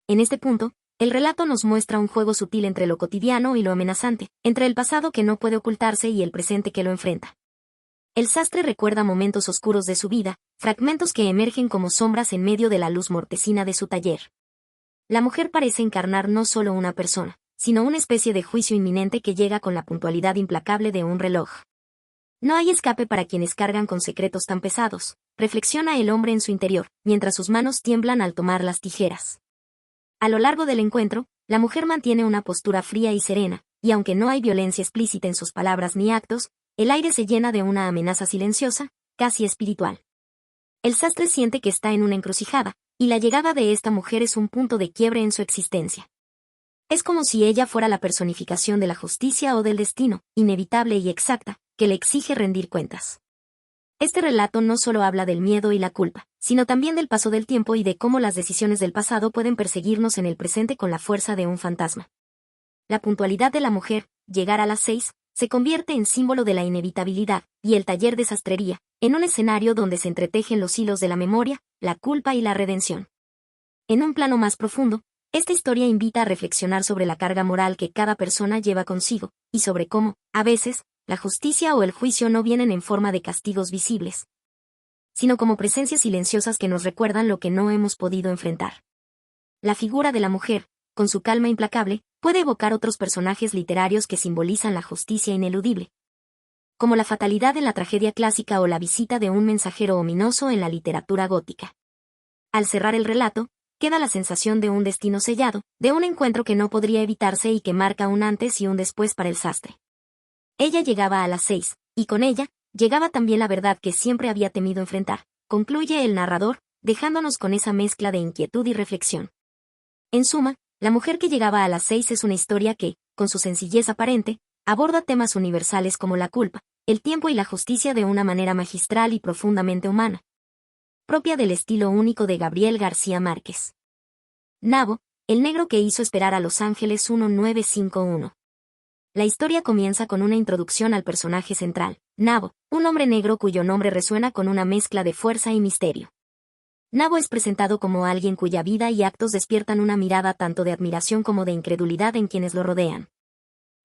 En este punto, el relato nos muestra un juego sutil entre lo cotidiano y lo amenazante, entre el pasado que no puede ocultarse y el presente que lo enfrenta. El sastre recuerda momentos oscuros de su vida, fragmentos que emergen como sombras en medio de la luz mortecina de su taller. La mujer parece encarnar no solo una persona, sino una especie de juicio inminente que llega con la puntualidad implacable de un reloj. No hay escape para quienes cargan con secretos tan pesados, reflexiona el hombre en su interior, mientras sus manos tiemblan al tomar las tijeras. A lo largo del encuentro, la mujer mantiene una postura fría y serena, y aunque no hay violencia explícita en sus palabras ni actos, el aire se llena de una amenaza silenciosa, casi espiritual. El sastre siente que está en una encrucijada, y la llegada de esta mujer es un punto de quiebre en su existencia. Es como si ella fuera la personificación de la justicia o del destino, inevitable y exacta, que le exige rendir cuentas. Este relato no solo habla del miedo y la culpa, sino también del paso del tiempo y de cómo las decisiones del pasado pueden perseguirnos en el presente con la fuerza de un fantasma. La puntualidad de la mujer, llegar a las 6, se convierte en símbolo de la inevitabilidad, y el taller de sastrería, en un escenario donde se entretejen los hilos de la memoria, la culpa y la redención. En un plano más profundo, esta historia invita a reflexionar sobre la carga moral que cada persona lleva consigo, y sobre cómo, a veces, la justicia o el juicio no vienen en forma de castigos visibles, sino como presencias silenciosas que nos recuerdan lo que no hemos podido enfrentar. La figura de la mujer, con su calma implacable, puede evocar otros personajes literarios que simbolizan la justicia ineludible, como la fatalidad en la tragedia clásica o la visita de un mensajero ominoso en la literatura gótica. Al cerrar el relato, queda la sensación de un destino sellado, de un encuentro que no podría evitarse y que marca un antes y un después para el sastre. Ella llegaba a las 6, y con ella, llegaba también la verdad que siempre había temido enfrentar, concluye el narrador, dejándonos con esa mezcla de inquietud y reflexión. En suma, La mujer que llegaba a las 6 es una historia que, con su sencillez aparente, aborda temas universales como la culpa, el tiempo y la justicia de una manera magistral y profundamente humana, propia del estilo único de Gabriel García Márquez. Nabo, el negro que hizo esperar a Los Ángeles 1951. La historia comienza con una introducción al personaje central, Nabo, un hombre negro cuyo nombre resuena con una mezcla de fuerza y misterio. Nabo es presentado como alguien cuya vida y actos despiertan una mirada tanto de admiración como de incredulidad en quienes lo rodean.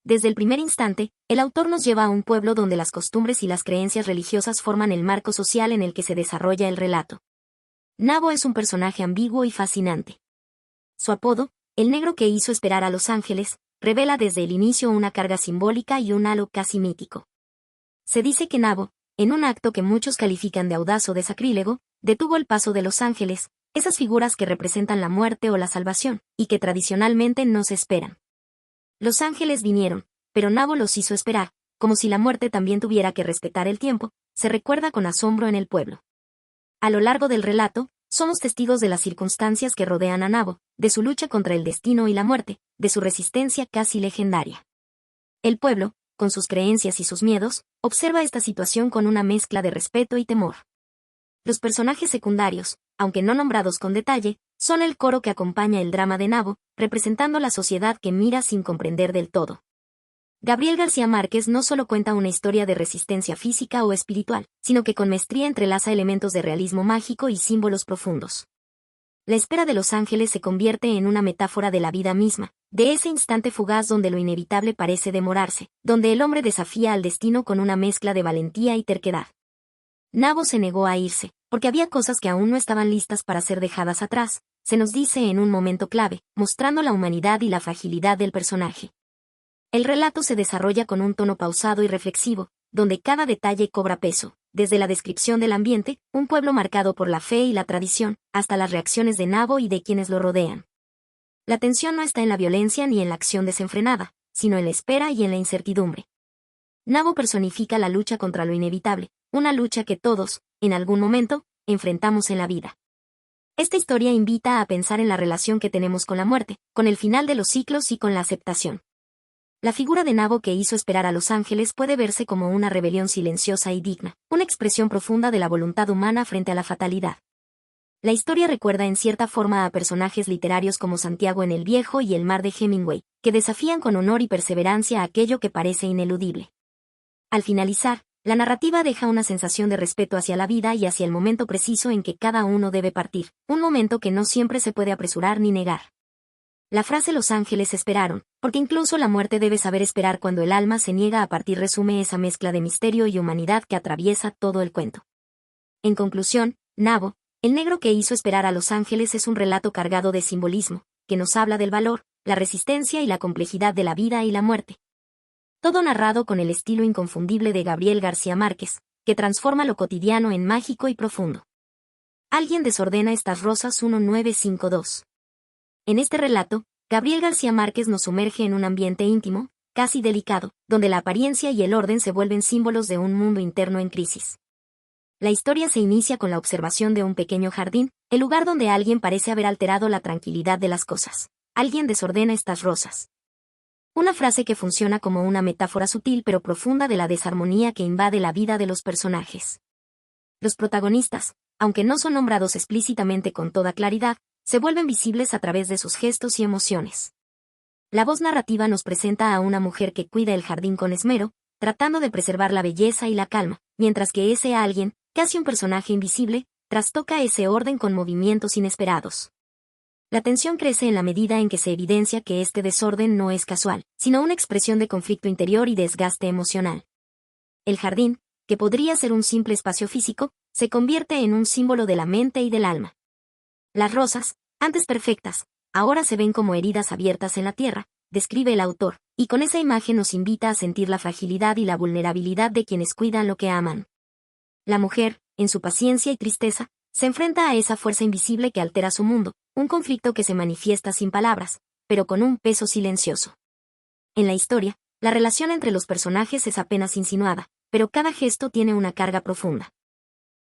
Desde el primer instante, el autor nos lleva a un pueblo donde las costumbres y las creencias religiosas forman el marco social en el que se desarrolla el relato. Nabo es un personaje ambiguo y fascinante. Su apodo, el negro que hizo esperar a Los Ángeles, revela desde el inicio una carga simbólica y un halo casi mítico. Se dice que Nabo, en un acto que muchos califican de audaz o de sacrílego, detuvo el paso de los ángeles, esas figuras que representan la muerte o la salvación, y que tradicionalmente no se esperan. Los ángeles vinieron, pero Nabo los hizo esperar, como si la muerte también tuviera que respetar el tiempo, se recuerda con asombro en el pueblo. A lo largo del relato, somos testigos de las circunstancias que rodean a Nabo, de su lucha contra el destino y la muerte, de su resistencia casi legendaria. El pueblo, con sus creencias y sus miedos, observa esta situación con una mezcla de respeto y temor. Los personajes secundarios, aunque no nombrados con detalle, son el coro que acompaña el drama de Nabo, representando la sociedad que mira sin comprender del todo. Gabriel García Márquez no solo cuenta una historia de resistencia física o espiritual, sino que con maestría entrelaza elementos de realismo mágico y símbolos profundos. La espera de los ángeles se convierte en una metáfora de la vida misma, de ese instante fugaz donde lo inevitable parece demorarse, donde el hombre desafía al destino con una mezcla de valentía y terquedad. Nabo se negó a irse, porque había cosas que aún no estaban listas para ser dejadas atrás, se nos dice en un momento clave, mostrando la humanidad y la fragilidad del personaje. El relato se desarrolla con un tono pausado y reflexivo, donde cada detalle cobra peso, desde la descripción del ambiente, un pueblo marcado por la fe y la tradición, hasta las reacciones de Nabo y de quienes lo rodean. La tensión no está en la violencia ni en la acción desenfrenada, sino en la espera y en la incertidumbre. Nabo personifica la lucha contra lo inevitable, una lucha que todos, en algún momento, enfrentamos en la vida. Esta historia invita a pensar en la relación que tenemos con la muerte, con el final de los ciclos y con la aceptación. La figura de Nabo que hizo esperar a los ángeles puede verse como una rebelión silenciosa y digna, una expresión profunda de la voluntad humana frente a la fatalidad. La historia recuerda en cierta forma a personajes literarios como Santiago en el Viejo y El mar de Hemingway, que desafían con honor y perseverancia aquello que parece ineludible. Al finalizar, La narrativa deja una sensación de respeto hacia la vida y hacia el momento preciso en que cada uno debe partir, un momento que no siempre se puede apresurar ni negar. La frase "los ángeles esperaron", porque incluso la muerte debe saber esperar cuando el alma se niega a partir, resume esa mezcla de misterio y humanidad que atraviesa todo el cuento. En conclusión, Nabo, el negro que hizo esperar a los ángeles, es un relato cargado de simbolismo, que nos habla del valor, la resistencia y la complejidad de la vida y la muerte. Todo narrado con el estilo inconfundible de Gabriel García Márquez, que transforma lo cotidiano en mágico y profundo. Alguien desordena estas rosas 1952. En este relato, Gabriel García Márquez nos sumerge en un ambiente íntimo, casi delicado, donde la apariencia y el orden se vuelven símbolos de un mundo interno en crisis. La historia se inicia con la observación de un pequeño jardín, el lugar donde alguien parece haber alterado la tranquilidad de las cosas. Alguien desordena estas rosas. Una frase que funciona como una metáfora sutil pero profunda de la desarmonía que invade la vida de los personajes. Los protagonistas, aunque no son nombrados explícitamente con toda claridad, se vuelven visibles a través de sus gestos y emociones. La voz narrativa nos presenta a una mujer que cuida el jardín con esmero, tratando de preservar la belleza y la calma, mientras que ese alguien, casi un personaje invisible, trastoca ese orden con movimientos inesperados. La tensión crece en la medida en que se evidencia que este desorden no es casual, sino una expresión de conflicto interior y desgaste emocional. El jardín, que podría ser un simple espacio físico, se convierte en un símbolo de la mente y del alma. Las rosas, antes perfectas, ahora se ven como heridas abiertas en la tierra, describe el autor, y con esa imagen nos invita a sentir la fragilidad y la vulnerabilidad de quienes cuidan lo que aman. La mujer, en su paciencia y tristeza, se enfrenta a esa fuerza invisible que altera su mundo, un conflicto que se manifiesta sin palabras, pero con un peso silencioso. En la historia, la relación entre los personajes es apenas insinuada, pero cada gesto tiene una carga profunda.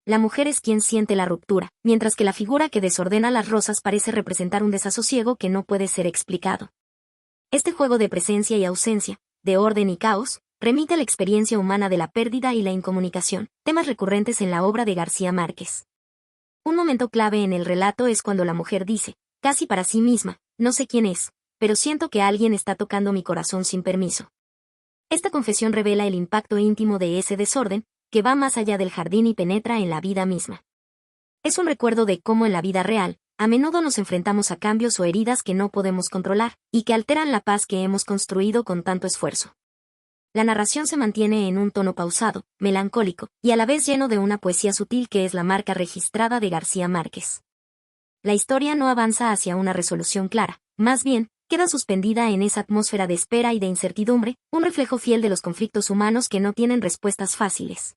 La mujer es quien siente la ruptura, mientras que la figura que desordena las rosas parece representar un desasosiego que no puede ser explicado. Este juego de presencia y ausencia, de orden y caos, remite a la experiencia humana de la pérdida y la incomunicación, temas recurrentes en la obra de García Márquez. Un momento clave en el relato es cuando la mujer dice, casi para sí misma, no sé quién es, pero siento que alguien está tocando mi corazón sin permiso. Esta confesión revela el impacto íntimo de ese desorden, que va más allá del jardín y penetra en la vida misma. Es un recuerdo de cómo en la vida real, a menudo nos enfrentamos a cambios o heridas que no podemos controlar, y que alteran la paz que hemos construido con tanto esfuerzo. La narración se mantiene en un tono pausado, melancólico, y a la vez lleno de una poesía sutil que es la marca registrada de García Márquez. La historia no avanza hacia una resolución clara, más bien, queda suspendida en esa atmósfera de espera y de incertidumbre, un reflejo fiel de los conflictos humanos que no tienen respuestas fáciles.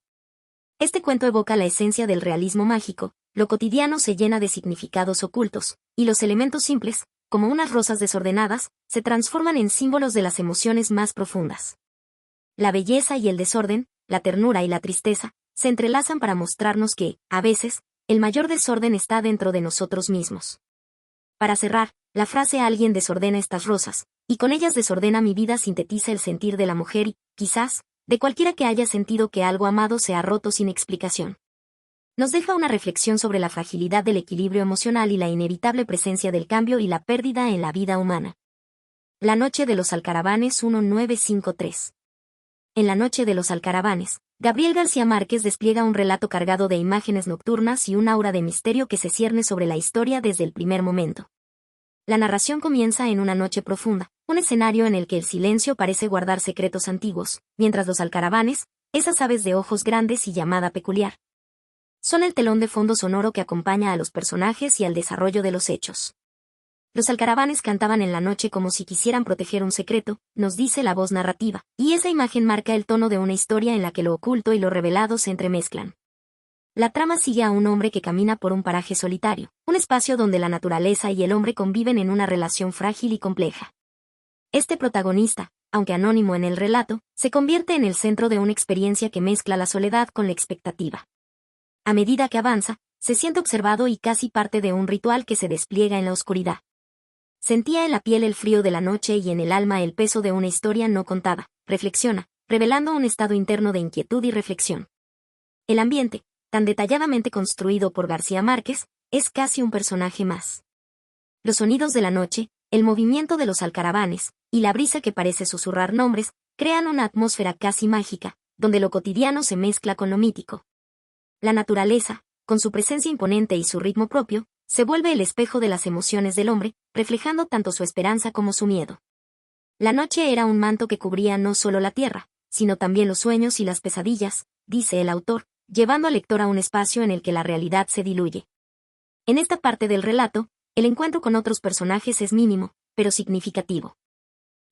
Este cuento evoca la esencia del realismo mágico, lo cotidiano se llena de significados ocultos, y los elementos simples, como unas rosas desordenadas, se transforman en símbolos de las emociones más profundas. La belleza y el desorden, la ternura y la tristeza, se entrelazan para mostrarnos que, a veces, el mayor desorden está dentro de nosotros mismos. Para cerrar, la frase "alguien desordena estas rosas, y con ellas desordena mi vida" sintetiza el sentir de la mujer y, quizás, de cualquiera que haya sentido que algo amado se ha roto sin explicación. Nos deja una reflexión sobre la fragilidad del equilibrio emocional y la inevitable presencia del cambio y la pérdida en la vida humana. La noche de los alcaravanes 1953. En La noche de los alcaravanes, Gabriel García Márquez despliega un relato cargado de imágenes nocturnas y un aura de misterio que se cierne sobre la historia desde el primer momento. La narración comienza en una noche profunda, un escenario en el que el silencio parece guardar secretos antiguos, mientras los alcaravanes, esas aves de ojos grandes y llamada peculiar, son el telón de fondo sonoro que acompaña a los personajes y al desarrollo de los hechos. Los alcaravanes cantaban en la noche como si quisieran proteger un secreto, nos dice la voz narrativa, y esa imagen marca el tono de una historia en la que lo oculto y lo revelado se entremezclan. La trama sigue a un hombre que camina por un paraje solitario, un espacio donde la naturaleza y el hombre conviven en una relación frágil y compleja. Este protagonista, aunque anónimo en el relato, se convierte en el centro de una experiencia que mezcla la soledad con la expectativa. A medida que avanza, se siente observado y casi parte de un ritual que se despliega en la oscuridad. Sentía en la piel el frío de la noche y en el alma el peso de una historia no contada, reflexiona, revelando un estado interno de inquietud y reflexión. El ambiente, tan detalladamente construido por García Márquez, es casi un personaje más. Los sonidos de la noche, el movimiento de los alcaravanes, y la brisa que parece susurrar nombres, crean una atmósfera casi mágica, donde lo cotidiano se mezcla con lo mítico. La naturaleza, con su presencia imponente y su ritmo propio, se vuelve el espejo de las emociones del hombre, reflejando tanto su esperanza como su miedo. La noche era un manto que cubría no solo la tierra, sino también los sueños y las pesadillas, dice el autor, llevando al lector a un espacio en el que la realidad se diluye. En esta parte del relato, el encuentro con otros personajes es mínimo, pero significativo.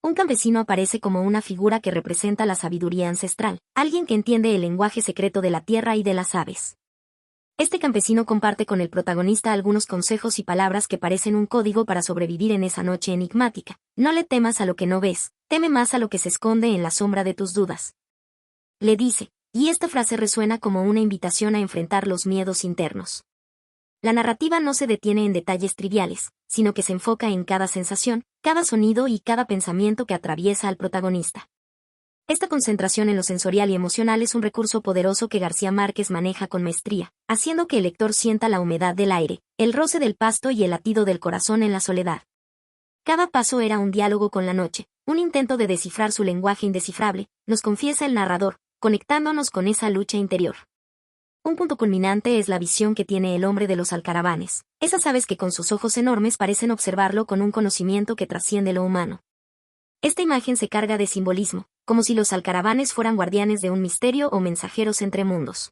Un campesino aparece como una figura que representa la sabiduría ancestral, alguien que entiende el lenguaje secreto de la tierra y de las aves. Este campesino comparte con el protagonista algunos consejos y palabras que parecen un código para sobrevivir en esa noche enigmática. No le temas a lo que no ves, teme más a lo que se esconde en la sombra de tus dudas. Le dice, y esta frase resuena como una invitación a enfrentar los miedos internos. La narrativa no se detiene en detalles triviales, sino que se enfoca en cada sensación, cada sonido y cada pensamiento que atraviesa al protagonista. Esta concentración en lo sensorial y emocional es un recurso poderoso que García Márquez maneja con maestría, haciendo que el lector sienta la humedad del aire, el roce del pasto y el latido del corazón en la soledad. Cada paso era un diálogo con la noche, un intento de descifrar su lenguaje indescifrable, nos confiesa el narrador, conectándonos con esa lucha interior. Un punto culminante es la visión que tiene el hombre de los alcaravanes, esas aves que con sus ojos enormes parecen observarlo con un conocimiento que trasciende lo humano. Esta imagen se carga de simbolismo, como si los alcaravanes fueran guardianes de un misterio o mensajeros entre mundos.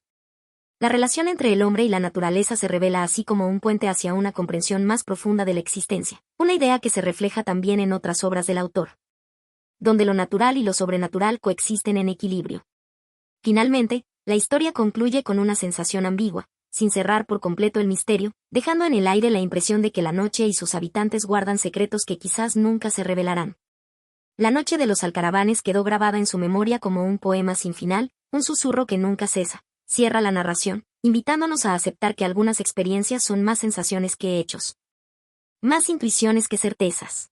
La relación entre el hombre y la naturaleza se revela así como un puente hacia una comprensión más profunda de la existencia, una idea que se refleja también en otras obras del autor, donde lo natural y lo sobrenatural coexisten en equilibrio. Finalmente, la historia concluye con una sensación ambigua, sin cerrar por completo el misterio, dejando en el aire la impresión de que la noche y sus habitantes guardan secretos que quizás nunca se revelarán. La noche de los alcaravanes quedó grabada en su memoria como un poema sin final, un susurro que nunca cesa. Cierra la narración, invitándonos a aceptar que algunas experiencias son más sensaciones que hechos, más intuiciones que certezas.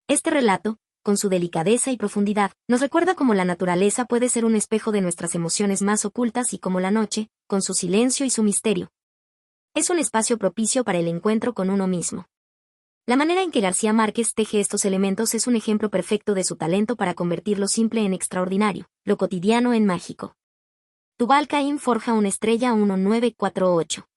Este relato, con su delicadeza y profundidad, nos recuerda cómo la naturaleza puede ser un espejo de nuestras emociones más ocultas y cómo la noche, con su silencio y su misterio, es un espacio propicio para el encuentro con uno mismo. La manera en que García Márquez teje estos elementos es un ejemplo perfecto de su talento para convertir lo simple en extraordinario, lo cotidiano en mágico. Tubal Caín forja una estrella 1948.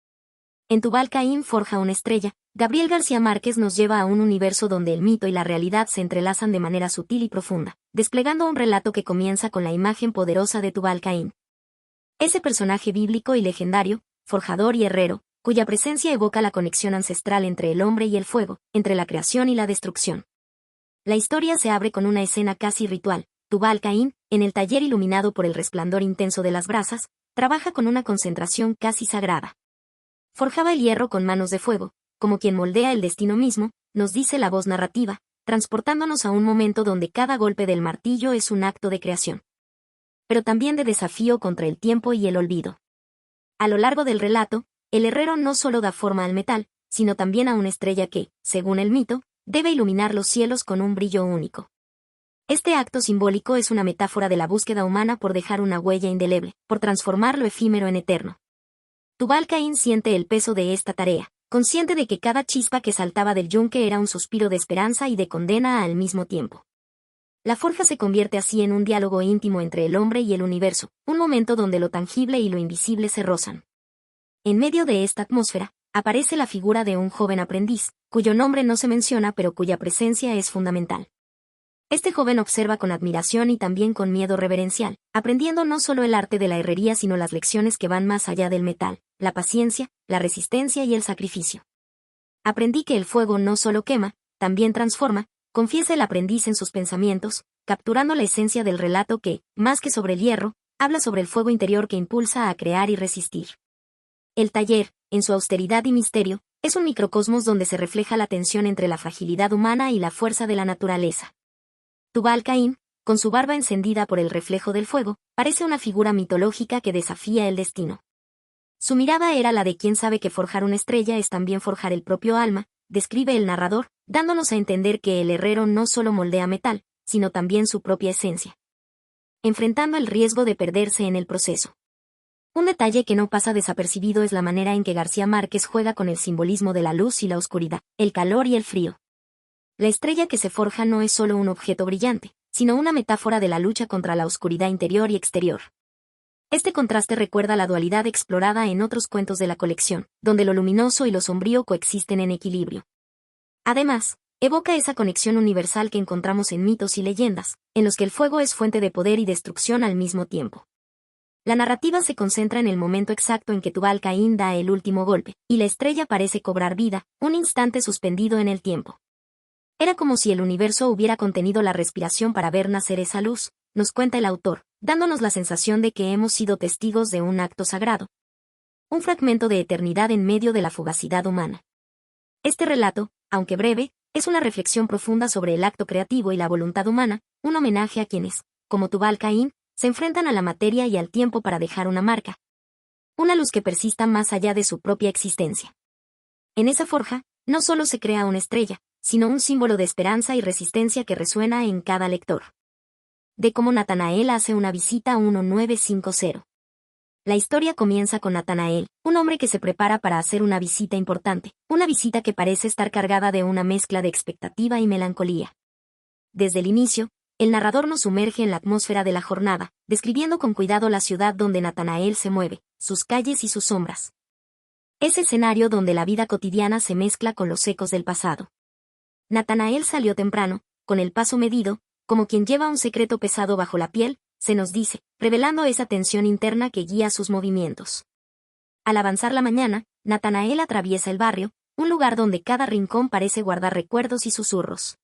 En Tubal Caín forja una estrella, Gabriel García Márquez nos lleva a un universo donde el mito y la realidad se entrelazan de manera sutil y profunda, desplegando un relato que comienza con la imagen poderosa de Tubal Caín. Ese personaje bíblico y legendario, forjador y herrero, cuya presencia evoca la conexión ancestral entre el hombre y el fuego, entre la creación y la destrucción. La historia se abre con una escena casi ritual. Tubal Caín, en el taller iluminado por el resplandor intenso de las brasas, trabaja con una concentración casi sagrada. Forjaba el hierro con manos de fuego, como quien moldea el destino mismo, nos dice la voz narrativa, transportándonos a un momento donde cada golpe del martillo es un acto de creación, pero también de desafío contra el tiempo y el olvido. A lo largo del relato, el herrero no solo da forma al metal, sino también a una estrella que, según el mito, debe iluminar los cielos con un brillo único. Este acto simbólico es una metáfora de la búsqueda humana por dejar una huella indeleble, por transformar lo efímero en eterno. Tubal Caín siente el peso de esta tarea, consciente de que cada chispa que saltaba del yunque era un suspiro de esperanza y de condena al mismo tiempo. La forja se convierte así en un diálogo íntimo entre el hombre y el universo, un momento donde lo tangible y lo invisible se rozan. En medio de esta atmósfera, aparece la figura de un joven aprendiz, cuyo nombre no se menciona pero cuya presencia es fundamental. Este joven observa con admiración y también con miedo reverencial, aprendiendo no solo el arte de la herrería sino las lecciones que van más allá del metal, la paciencia, la resistencia y el sacrificio. Aprendí que el fuego no solo quema, también transforma, confiesa el aprendiz en sus pensamientos, capturando la esencia del relato que, más que sobre el hierro, habla sobre el fuego interior que impulsa a crear y resistir. El taller, en su austeridad y misterio, es un microcosmos donde se refleja la tensión entre la fragilidad humana y la fuerza de la naturaleza. Tubal Caín, con su barba encendida por el reflejo del fuego, parece una figura mitológica que desafía el destino. Su mirada era la de quien sabe que forjar una estrella es también forjar el propio alma, describe el narrador, dándonos a entender que el herrero no solo moldea metal, sino también su propia esencia, enfrentando el riesgo de perderse en el proceso. Un detalle que no pasa desapercibido es la manera en que García Márquez juega con el simbolismo de la luz y la oscuridad, el calor y el frío. La estrella que se forja no es solo un objeto brillante, sino una metáfora de la lucha contra la oscuridad interior y exterior. Este contraste recuerda la dualidad explorada en otros cuentos de la colección, donde lo luminoso y lo sombrío coexisten en equilibrio. Además, evoca esa conexión universal que encontramos en mitos y leyendas, en los que el fuego es fuente de poder y destrucción al mismo tiempo. La narrativa se concentra en el momento exacto en que Tubal-Caín da el último golpe, y la estrella parece cobrar vida, un instante suspendido en el tiempo. Era como si el universo hubiera contenido la respiración para ver nacer esa luz, nos cuenta el autor, dándonos la sensación de que hemos sido testigos de un acto sagrado. Un fragmento de eternidad en medio de la fugacidad humana. Este relato, aunque breve, es una reflexión profunda sobre el acto creativo y la voluntad humana, un homenaje a quienes, como Tubal-Caín, se enfrentan a la materia y al tiempo para dejar una marca. Una luz que persista más allá de su propia existencia. En esa forja, no solo se crea una estrella, sino un símbolo de esperanza y resistencia que resuena en cada lector. De cómo Natanael hace una visita a 1950. La historia comienza con Natanael, un hombre que se prepara para hacer una visita importante, una visita que parece estar cargada de una mezcla de expectativa y melancolía. Desde el inicio, el narrador nos sumerge en la atmósfera de la jornada, describiendo con cuidado la ciudad donde Natanael se mueve, sus calles y sus sombras. Ese escenario donde la vida cotidiana se mezcla con los ecos del pasado. Natanael salió temprano, con el paso medido, como quien lleva un secreto pesado bajo la piel, se nos dice, revelando esa tensión interna que guía sus movimientos. Al avanzar la mañana, Natanael atraviesa el barrio, un lugar donde cada rincón parece guardar recuerdos y susurros.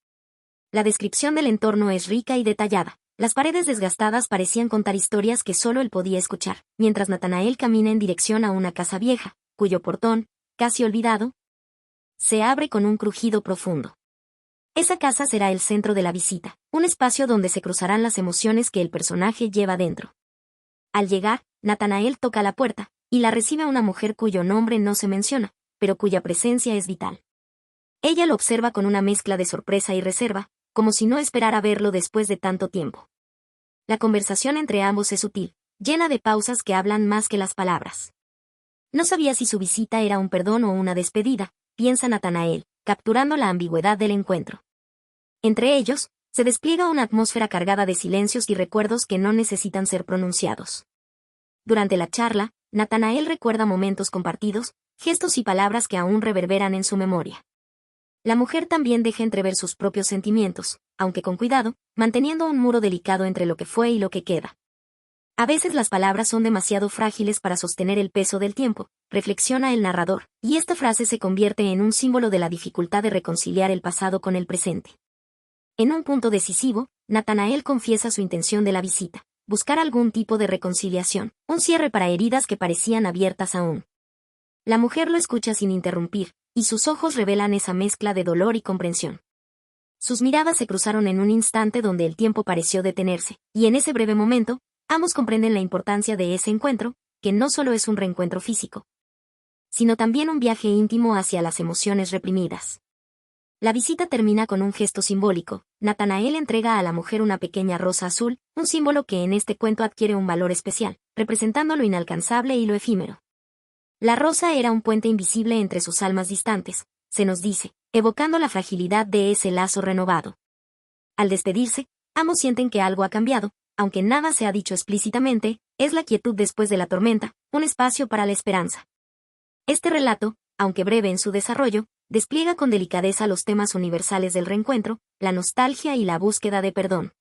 La descripción del entorno es rica y detallada. Las paredes desgastadas parecían contar historias que solo él podía escuchar, mientras Natanael camina en dirección a una casa vieja, cuyo portón, casi olvidado, se abre con un crujido profundo. Esa casa será el centro de la visita, un espacio donde se cruzarán las emociones que el personaje lleva dentro. Al llegar, Natanael toca la puerta, y la recibe una mujer cuyo nombre no se menciona, pero cuya presencia es vital. Ella lo observa con una mezcla de sorpresa y reserva, como si no esperara verlo después de tanto tiempo. La conversación entre ambos es sutil, llena de pausas que hablan más que las palabras. No sabía si su visita era un perdón o una despedida, piensa Natanael, capturando la ambigüedad del encuentro. Entre ellos, se despliega una atmósfera cargada de silencios y recuerdos que no necesitan ser pronunciados. Durante la charla, Natanael recuerda momentos compartidos, gestos y palabras que aún reverberan en su memoria. La mujer también deja entrever sus propios sentimientos, aunque con cuidado, manteniendo un muro delicado entre lo que fue y lo que queda. A veces las palabras son demasiado frágiles para sostener el peso del tiempo, reflexiona el narrador, y esta frase se convierte en un símbolo de la dificultad de reconciliar el pasado con el presente. En un punto decisivo, Natanael confiesa su intención de la visita, buscar algún tipo de reconciliación, un cierre para heridas que parecían abiertas aún. La mujer lo escucha sin interrumpir, y sus ojos revelan esa mezcla de dolor y comprensión. Sus miradas se cruzaron en un instante donde el tiempo pareció detenerse, y en ese breve momento, ambos comprenden la importancia de ese encuentro, que no solo es un reencuentro físico, sino también un viaje íntimo hacia las emociones reprimidas. La visita termina con un gesto simbólico. Natanael entrega a la mujer una pequeña rosa azul, un símbolo que en este cuento adquiere un valor especial, representando lo inalcanzable y lo efímero. La rosa era un puente invisible entre sus almas distantes, se nos dice, evocando la fragilidad de ese lazo renovado. Al despedirse, ambos sienten que algo ha cambiado, aunque nada se ha dicho explícitamente, es la quietud después de la tormenta, un espacio para la esperanza. Este relato, aunque breve en su desarrollo, despliega con delicadeza los temas universales del reencuentro, la nostalgia y la búsqueda de perdón.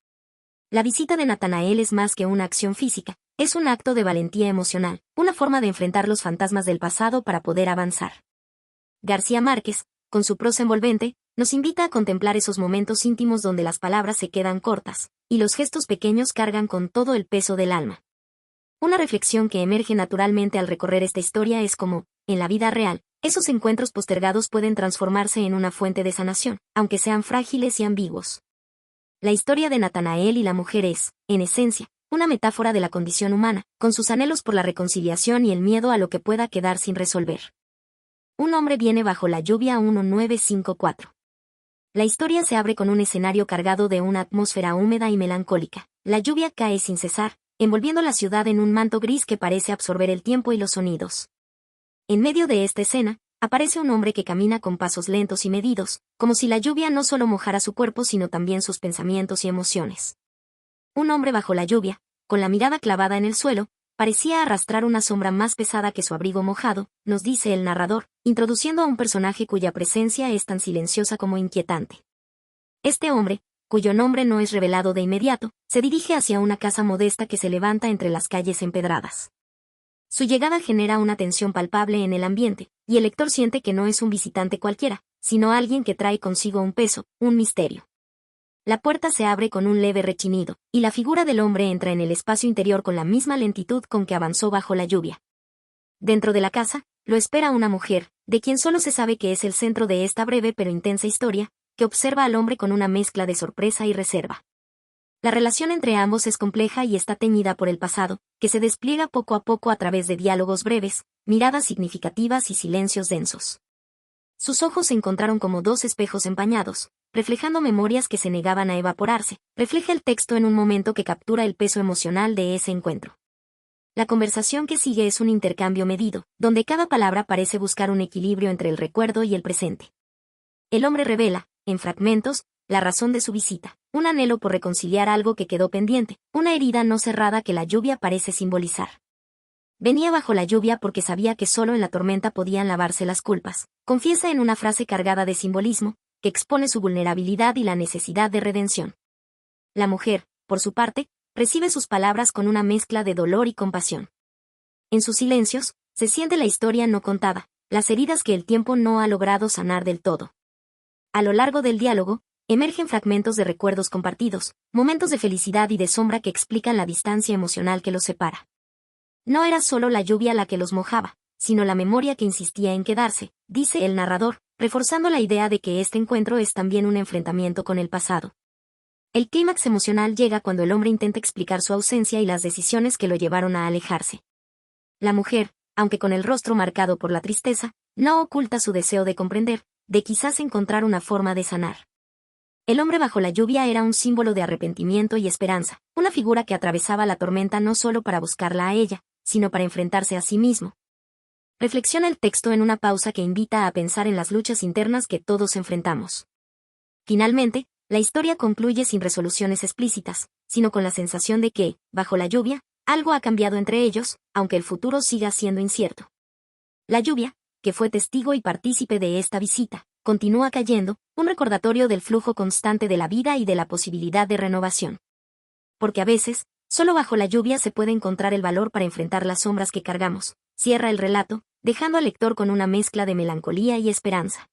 La visita de Natanael es más que una acción física, es un acto de valentía emocional, una forma de enfrentar los fantasmas del pasado para poder avanzar. García Márquez, con su prosa envolvente, nos invita a contemplar esos momentos íntimos donde las palabras se quedan cortas, y los gestos pequeños cargan con todo el peso del alma. Una reflexión que emerge naturalmente al recorrer esta historia es como, en la vida real, esos encuentros postergados pueden transformarse en una fuente de sanación, aunque sean frágiles y ambiguos. La historia de Natanael y la mujer es, en esencia, una metáfora de la condición humana, con sus anhelos por la reconciliación y el miedo a lo que pueda quedar sin resolver. Un hombre viene bajo la lluvia 1954. La historia se abre con un escenario cargado de una atmósfera húmeda y melancólica. La lluvia cae sin cesar, envolviendo la ciudad en un manto gris que parece absorber el tiempo y los sonidos. En medio de esta escena, aparece un hombre que camina con pasos lentos y medidos, como si la lluvia no solo mojara su cuerpo sino también sus pensamientos y emociones. Un hombre bajo la lluvia, con la mirada clavada en el suelo, parecía arrastrar una sombra más pesada que su abrigo mojado, nos dice el narrador, introduciendo a un personaje cuya presencia es tan silenciosa como inquietante. Este hombre, cuyo nombre no es revelado de inmediato, se dirige hacia una casa modesta que se levanta entre las calles empedradas. Su llegada genera una tensión palpable en el ambiente, y el lector siente que no es un visitante cualquiera, sino alguien que trae consigo un peso, un misterio. La puerta se abre con un leve rechinido, y la figura del hombre entra en el espacio interior con la misma lentitud con que avanzó bajo la lluvia. Dentro de la casa, lo espera una mujer, de quien solo se sabe que es el centro de esta breve pero intensa historia, que observa al hombre con una mezcla de sorpresa y reserva. La relación entre ambos es compleja y está teñida por el pasado, que se despliega poco a poco a través de diálogos breves, miradas significativas y silencios densos. Sus ojos se encontraron como dos espejos empañados, reflejando memorias que se negaban a evaporarse. Refleja el texto en un momento que captura el peso emocional de ese encuentro. La conversación que sigue es un intercambio medido, donde cada palabra parece buscar un equilibrio entre el recuerdo y el presente. El hombre revela, en fragmentos, la razón de su visita, un anhelo por reconciliar algo que quedó pendiente, una herida no cerrada que la lluvia parece simbolizar. Venía bajo la lluvia porque sabía que solo en la tormenta podían lavarse las culpas, confiesa en una frase cargada de simbolismo, que expone su vulnerabilidad y la necesidad de redención. La mujer, por su parte, recibe sus palabras con una mezcla de dolor y compasión. En sus silencios, se siente la historia no contada, las heridas que el tiempo no ha logrado sanar del todo. A lo largo del diálogo, emergen fragmentos de recuerdos compartidos, momentos de felicidad y de sombra que explican la distancia emocional que los separa. No era solo la lluvia la que los mojaba, sino la memoria que insistía en quedarse, dice el narrador, reforzando la idea de que este encuentro es también un enfrentamiento con el pasado. El clímax emocional llega cuando el hombre intenta explicar su ausencia y las decisiones que lo llevaron a alejarse. La mujer, aunque con el rostro marcado por la tristeza, no oculta su deseo de comprender, de quizás encontrar una forma de sanar. El hombre bajo la lluvia era un símbolo de arrepentimiento y esperanza, una figura que atravesaba la tormenta no solo para buscarla a ella, sino para enfrentarse a sí mismo. Reflexiona el texto en una pausa que invita a pensar en las luchas internas que todos enfrentamos. Finalmente, la historia concluye sin resoluciones explícitas, sino con la sensación de que, bajo la lluvia, algo ha cambiado entre ellos, aunque el futuro siga siendo incierto. La lluvia, que fue testigo y partícipe de esta visita, continúa cayendo, un recordatorio del flujo constante de la vida y de la posibilidad de renovación. Porque a veces, solo bajo la lluvia se puede encontrar el valor para enfrentar las sombras que cargamos, cierra el relato, dejando al lector con una mezcla de melancolía y esperanza.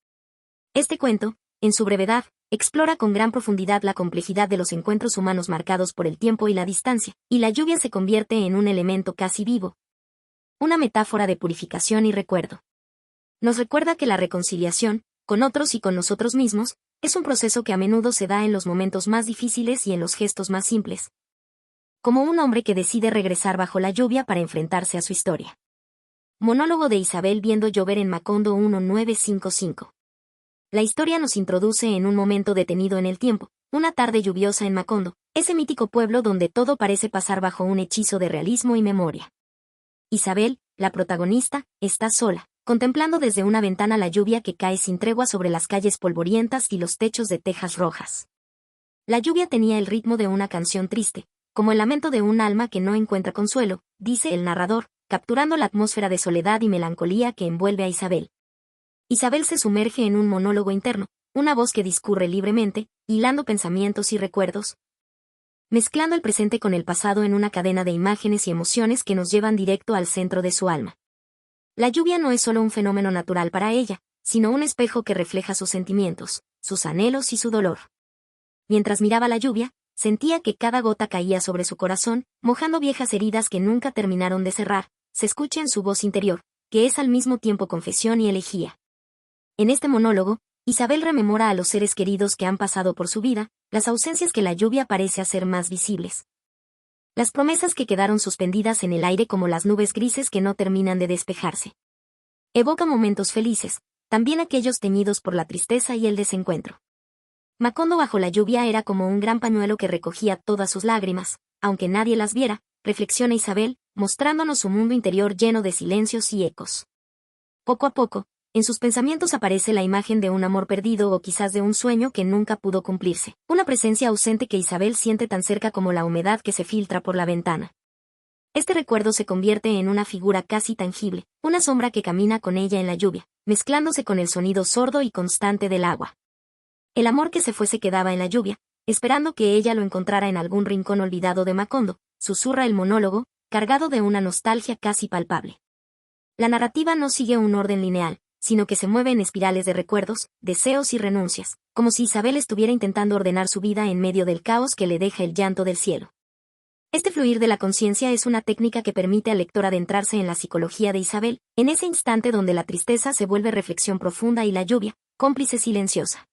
Este cuento, en su brevedad, explora con gran profundidad la complejidad de los encuentros humanos marcados por el tiempo y la distancia, y la lluvia se convierte en un elemento casi vivo. Una metáfora de purificación y recuerdo. Nos recuerda que la reconciliación, con otros y con nosotros mismos, es un proceso que a menudo se da en los momentos más difíciles y en los gestos más simples. Como un hombre que decide regresar bajo la lluvia para enfrentarse a su historia. Monólogo de Isabel viendo llover en Macondo 1955. La historia nos introduce en un momento detenido en el tiempo, una tarde lluviosa en Macondo, ese mítico pueblo donde todo parece pasar bajo un hechizo de realismo y memoria. Isabel, la protagonista, está sola, contemplando desde una ventana la lluvia que cae sin tregua sobre las calles polvorientas y los techos de tejas rojas. La lluvia tenía el ritmo de una canción triste, como el lamento de un alma que no encuentra consuelo, dice el narrador, capturando la atmósfera de soledad y melancolía que envuelve a Isabel. Isabel se sumerge en un monólogo interno, una voz que discurre libremente, hilando pensamientos y recuerdos, mezclando el presente con el pasado en una cadena de imágenes y emociones que nos llevan directo al centro de su alma. La lluvia no es solo un fenómeno natural para ella, sino un espejo que refleja sus sentimientos, sus anhelos y su dolor. Mientras miraba la lluvia, sentía que cada gota caía sobre su corazón, mojando viejas heridas que nunca terminaron de cerrar. Se escucha en su voz interior, que es al mismo tiempo confesión y elegía. En este monólogo, Isabel rememora a los seres queridos que han pasado por su vida, las ausencias que la lluvia parece hacer más visibles. Las promesas que quedaron suspendidas en el aire como las nubes grises que no terminan de despejarse. Evoca momentos felices, también aquellos teñidos por la tristeza y el desencuentro. Macondo bajo la lluvia era como un gran pañuelo que recogía todas sus lágrimas, aunque nadie las viera, reflexiona Isabel, mostrándonos su mundo interior lleno de silencios y ecos. Poco a poco, en sus pensamientos aparece la imagen de un amor perdido o quizás de un sueño que nunca pudo cumplirse, una presencia ausente que Isabel siente tan cerca como la humedad que se filtra por la ventana. Este recuerdo se convierte en una figura casi tangible, una sombra que camina con ella en la lluvia, mezclándose con el sonido sordo y constante del agua. El amor que se fue se quedaba en la lluvia, esperando que ella lo encontrara en algún rincón olvidado de Macondo, susurra el monólogo, cargado de una nostalgia casi palpable. La narrativa no sigue un orden lineal, sino que se mueve en espirales de recuerdos, deseos y renuncias, como si Isabel estuviera intentando ordenar su vida en medio del caos que le deja el llanto del cielo. Este fluir de la conciencia es una técnica que permite al lector adentrarse en la psicología de Isabel, en ese instante donde la tristeza se vuelve reflexión profunda y la lluvia, cómplice silenciosa.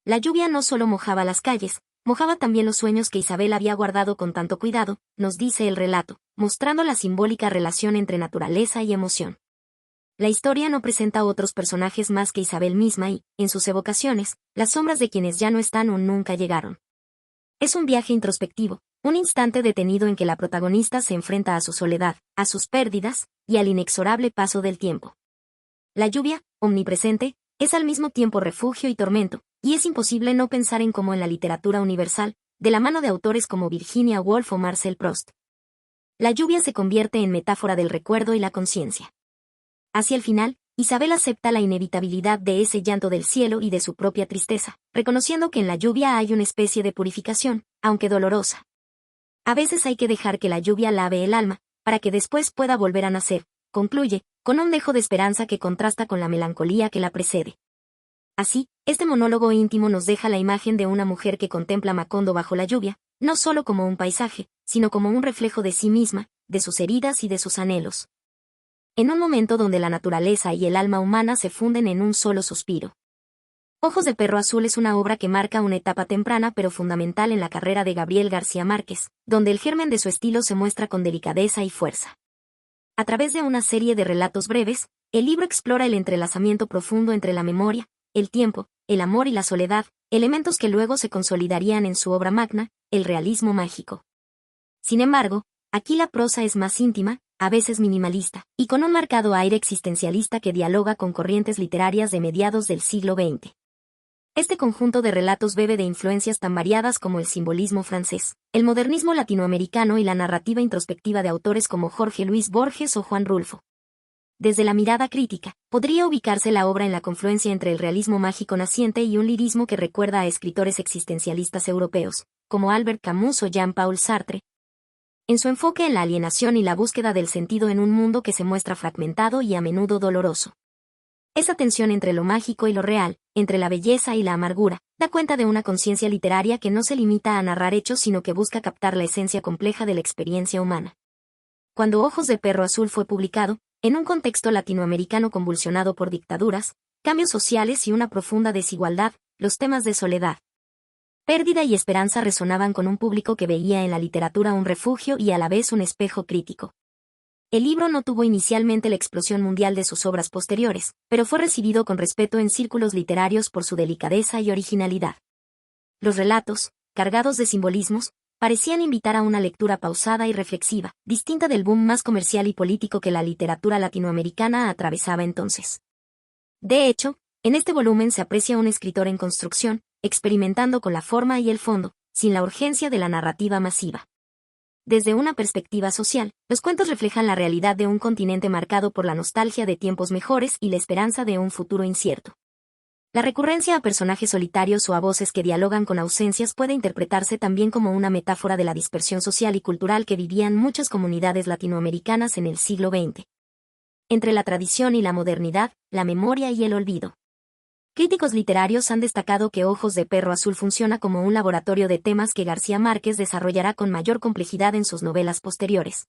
La lluvia no solo mojaba las calles, mojaba también los sueños que Isabel había guardado con tanto cuidado, nos dice el relato, mostrando la simbólica relación entre naturaleza y emoción. La historia no presenta otros personajes más que Isabel misma y, en sus evocaciones, las sombras de quienes ya no están o nunca llegaron. Es un viaje introspectivo, un instante detenido en que la protagonista se enfrenta a su soledad, a sus pérdidas, y al inexorable paso del tiempo. La lluvia, omnipresente, es al mismo tiempo refugio y tormento, y es imposible no pensar en cómo en la literatura universal, de la mano de autores como Virginia Woolf o Marcel Proust. La lluvia se convierte en metáfora del recuerdo y la conciencia. Hacia el final, Isabel acepta la inevitabilidad de ese llanto del cielo y de su propia tristeza, reconociendo que en la lluvia hay una especie de purificación, aunque dolorosa. A veces hay que dejar que la lluvia lave el alma, para que después pueda volver a nacer, concluye, con un dejo de esperanza que contrasta con la melancolía que la precede. Así, este monólogo íntimo nos deja la imagen de una mujer que contempla Macondo bajo la lluvia, no solo como un paisaje, sino como un reflejo de sí misma, de sus heridas y de sus anhelos. En un momento donde la naturaleza y el alma humana se funden en un solo suspiro. Ojos de perro azul es una obra que marca una etapa temprana pero fundamental en la carrera de Gabriel García Márquez, donde el germen de su estilo se muestra con delicadeza y fuerza. A través de una serie de relatos breves, el libro explora el entrelazamiento profundo entre la memoria, el tiempo, el amor y la soledad, elementos que luego se consolidarían en su obra magna, el realismo mágico. Sin embargo, aquí la prosa es más íntima, a veces minimalista, y con un marcado aire existencialista que dialoga con corrientes literarias de mediados del siglo XX. Este conjunto de relatos bebe de influencias tan variadas como el simbolismo francés, el modernismo latinoamericano y la narrativa introspectiva de autores como Jorge Luis Borges o Juan Rulfo. Desde la mirada crítica, podría ubicarse la obra en la confluencia entre el realismo mágico naciente y un lirismo que recuerda a escritores existencialistas europeos, como Albert Camus o Jean-Paul Sartre, en su enfoque en la alienación y la búsqueda del sentido en un mundo que se muestra fragmentado y a menudo doloroso. Esa tensión entre lo mágico y lo real, entre la belleza y la amargura, da cuenta de una conciencia literaria que no se limita a narrar hechos sino que busca captar la esencia compleja de la experiencia humana. Cuando Ojos de perro azul fue publicado, en un contexto latinoamericano convulsionado por dictaduras, cambios sociales y una profunda desigualdad, los temas de soledad, pérdida y esperanza resonaban con un público que veía en la literatura un refugio y a la vez un espejo crítico. El libro no tuvo inicialmente la explosión mundial de sus obras posteriores, pero fue recibido con respeto en círculos literarios por su delicadeza y originalidad. Los relatos, cargados de simbolismos, parecían invitar a una lectura pausada y reflexiva, distinta del boom más comercial y político que la literatura latinoamericana atravesaba entonces. De hecho, en este volumen se aprecia un escritor en construcción, experimentando con la forma y el fondo, sin la urgencia de la narrativa masiva. Desde una perspectiva social, los cuentos reflejan la realidad de un continente marcado por la nostalgia de tiempos mejores y la esperanza de un futuro incierto. La recurrencia a personajes solitarios o a voces que dialogan con ausencias puede interpretarse también como una metáfora de la dispersión social y cultural que vivían muchas comunidades latinoamericanas en el siglo XX. Entre la tradición y la modernidad, la memoria y el olvido. Críticos literarios han destacado que Ojos de perro azul funciona como un laboratorio de temas que García Márquez desarrollará con mayor complejidad en sus novelas posteriores,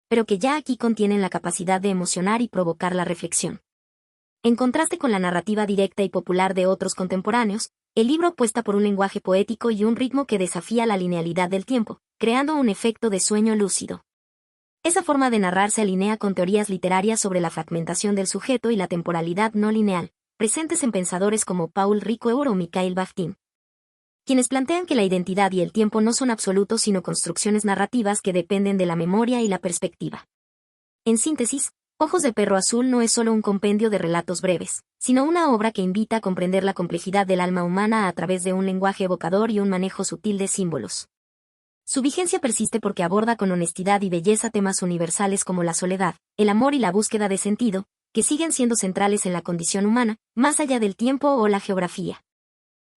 pero que ya aquí contienen la capacidad de emocionar y provocar la reflexión. En contraste con la narrativa directa y popular de otros contemporáneos, el libro apuesta por un lenguaje poético y un ritmo que desafía la linealidad del tiempo, creando un efecto de sueño lúcido. Esa forma de narrar se alinea con teorías literarias sobre la fragmentación del sujeto y la temporalidad no lineal, presentes en pensadores como Paul Ricoeur o Mikhail Bakhtin, quienes plantean que la identidad y el tiempo no son absolutos sino construcciones narrativas que dependen de la memoria y la perspectiva. En síntesis, Ojos de perro azul no es solo un compendio de relatos breves, sino una obra que invita a comprender la complejidad del alma humana a través de un lenguaje evocador y un manejo sutil de símbolos. Su vigencia persiste porque aborda con honestidad y belleza temas universales como la soledad, el amor y la búsqueda de sentido, que siguen siendo centrales en la condición humana, más allá del tiempo o la geografía.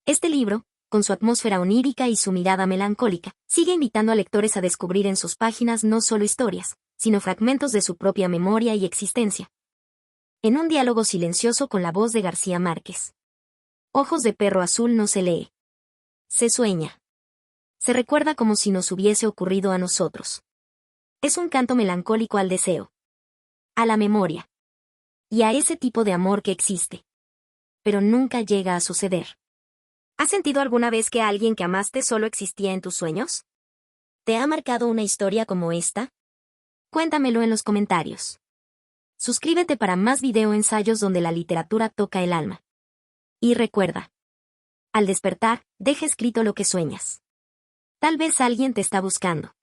Este libro, con su atmósfera onírica y su mirada melancólica, sigue invitando a lectores a descubrir en sus páginas no solo historias, sino fragmentos de su propia memoria y existencia. En un diálogo silencioso con la voz de García Márquez. Ojos de perro azul no se lee. Se sueña. Se recuerda como si nos hubiese ocurrido a nosotros. Es un canto melancólico al deseo. A la memoria. Y a ese tipo de amor que existe. Pero nunca llega a suceder. ¿Has sentido alguna vez que alguien que amaste solo existía en tus sueños? ¿Te ha marcado una historia como esta? Cuéntamelo en los comentarios. Suscríbete para más ensayos donde la literatura toca el alma. Y recuerda. Al despertar, deja escrito lo que sueñas. Tal vez alguien te está buscando.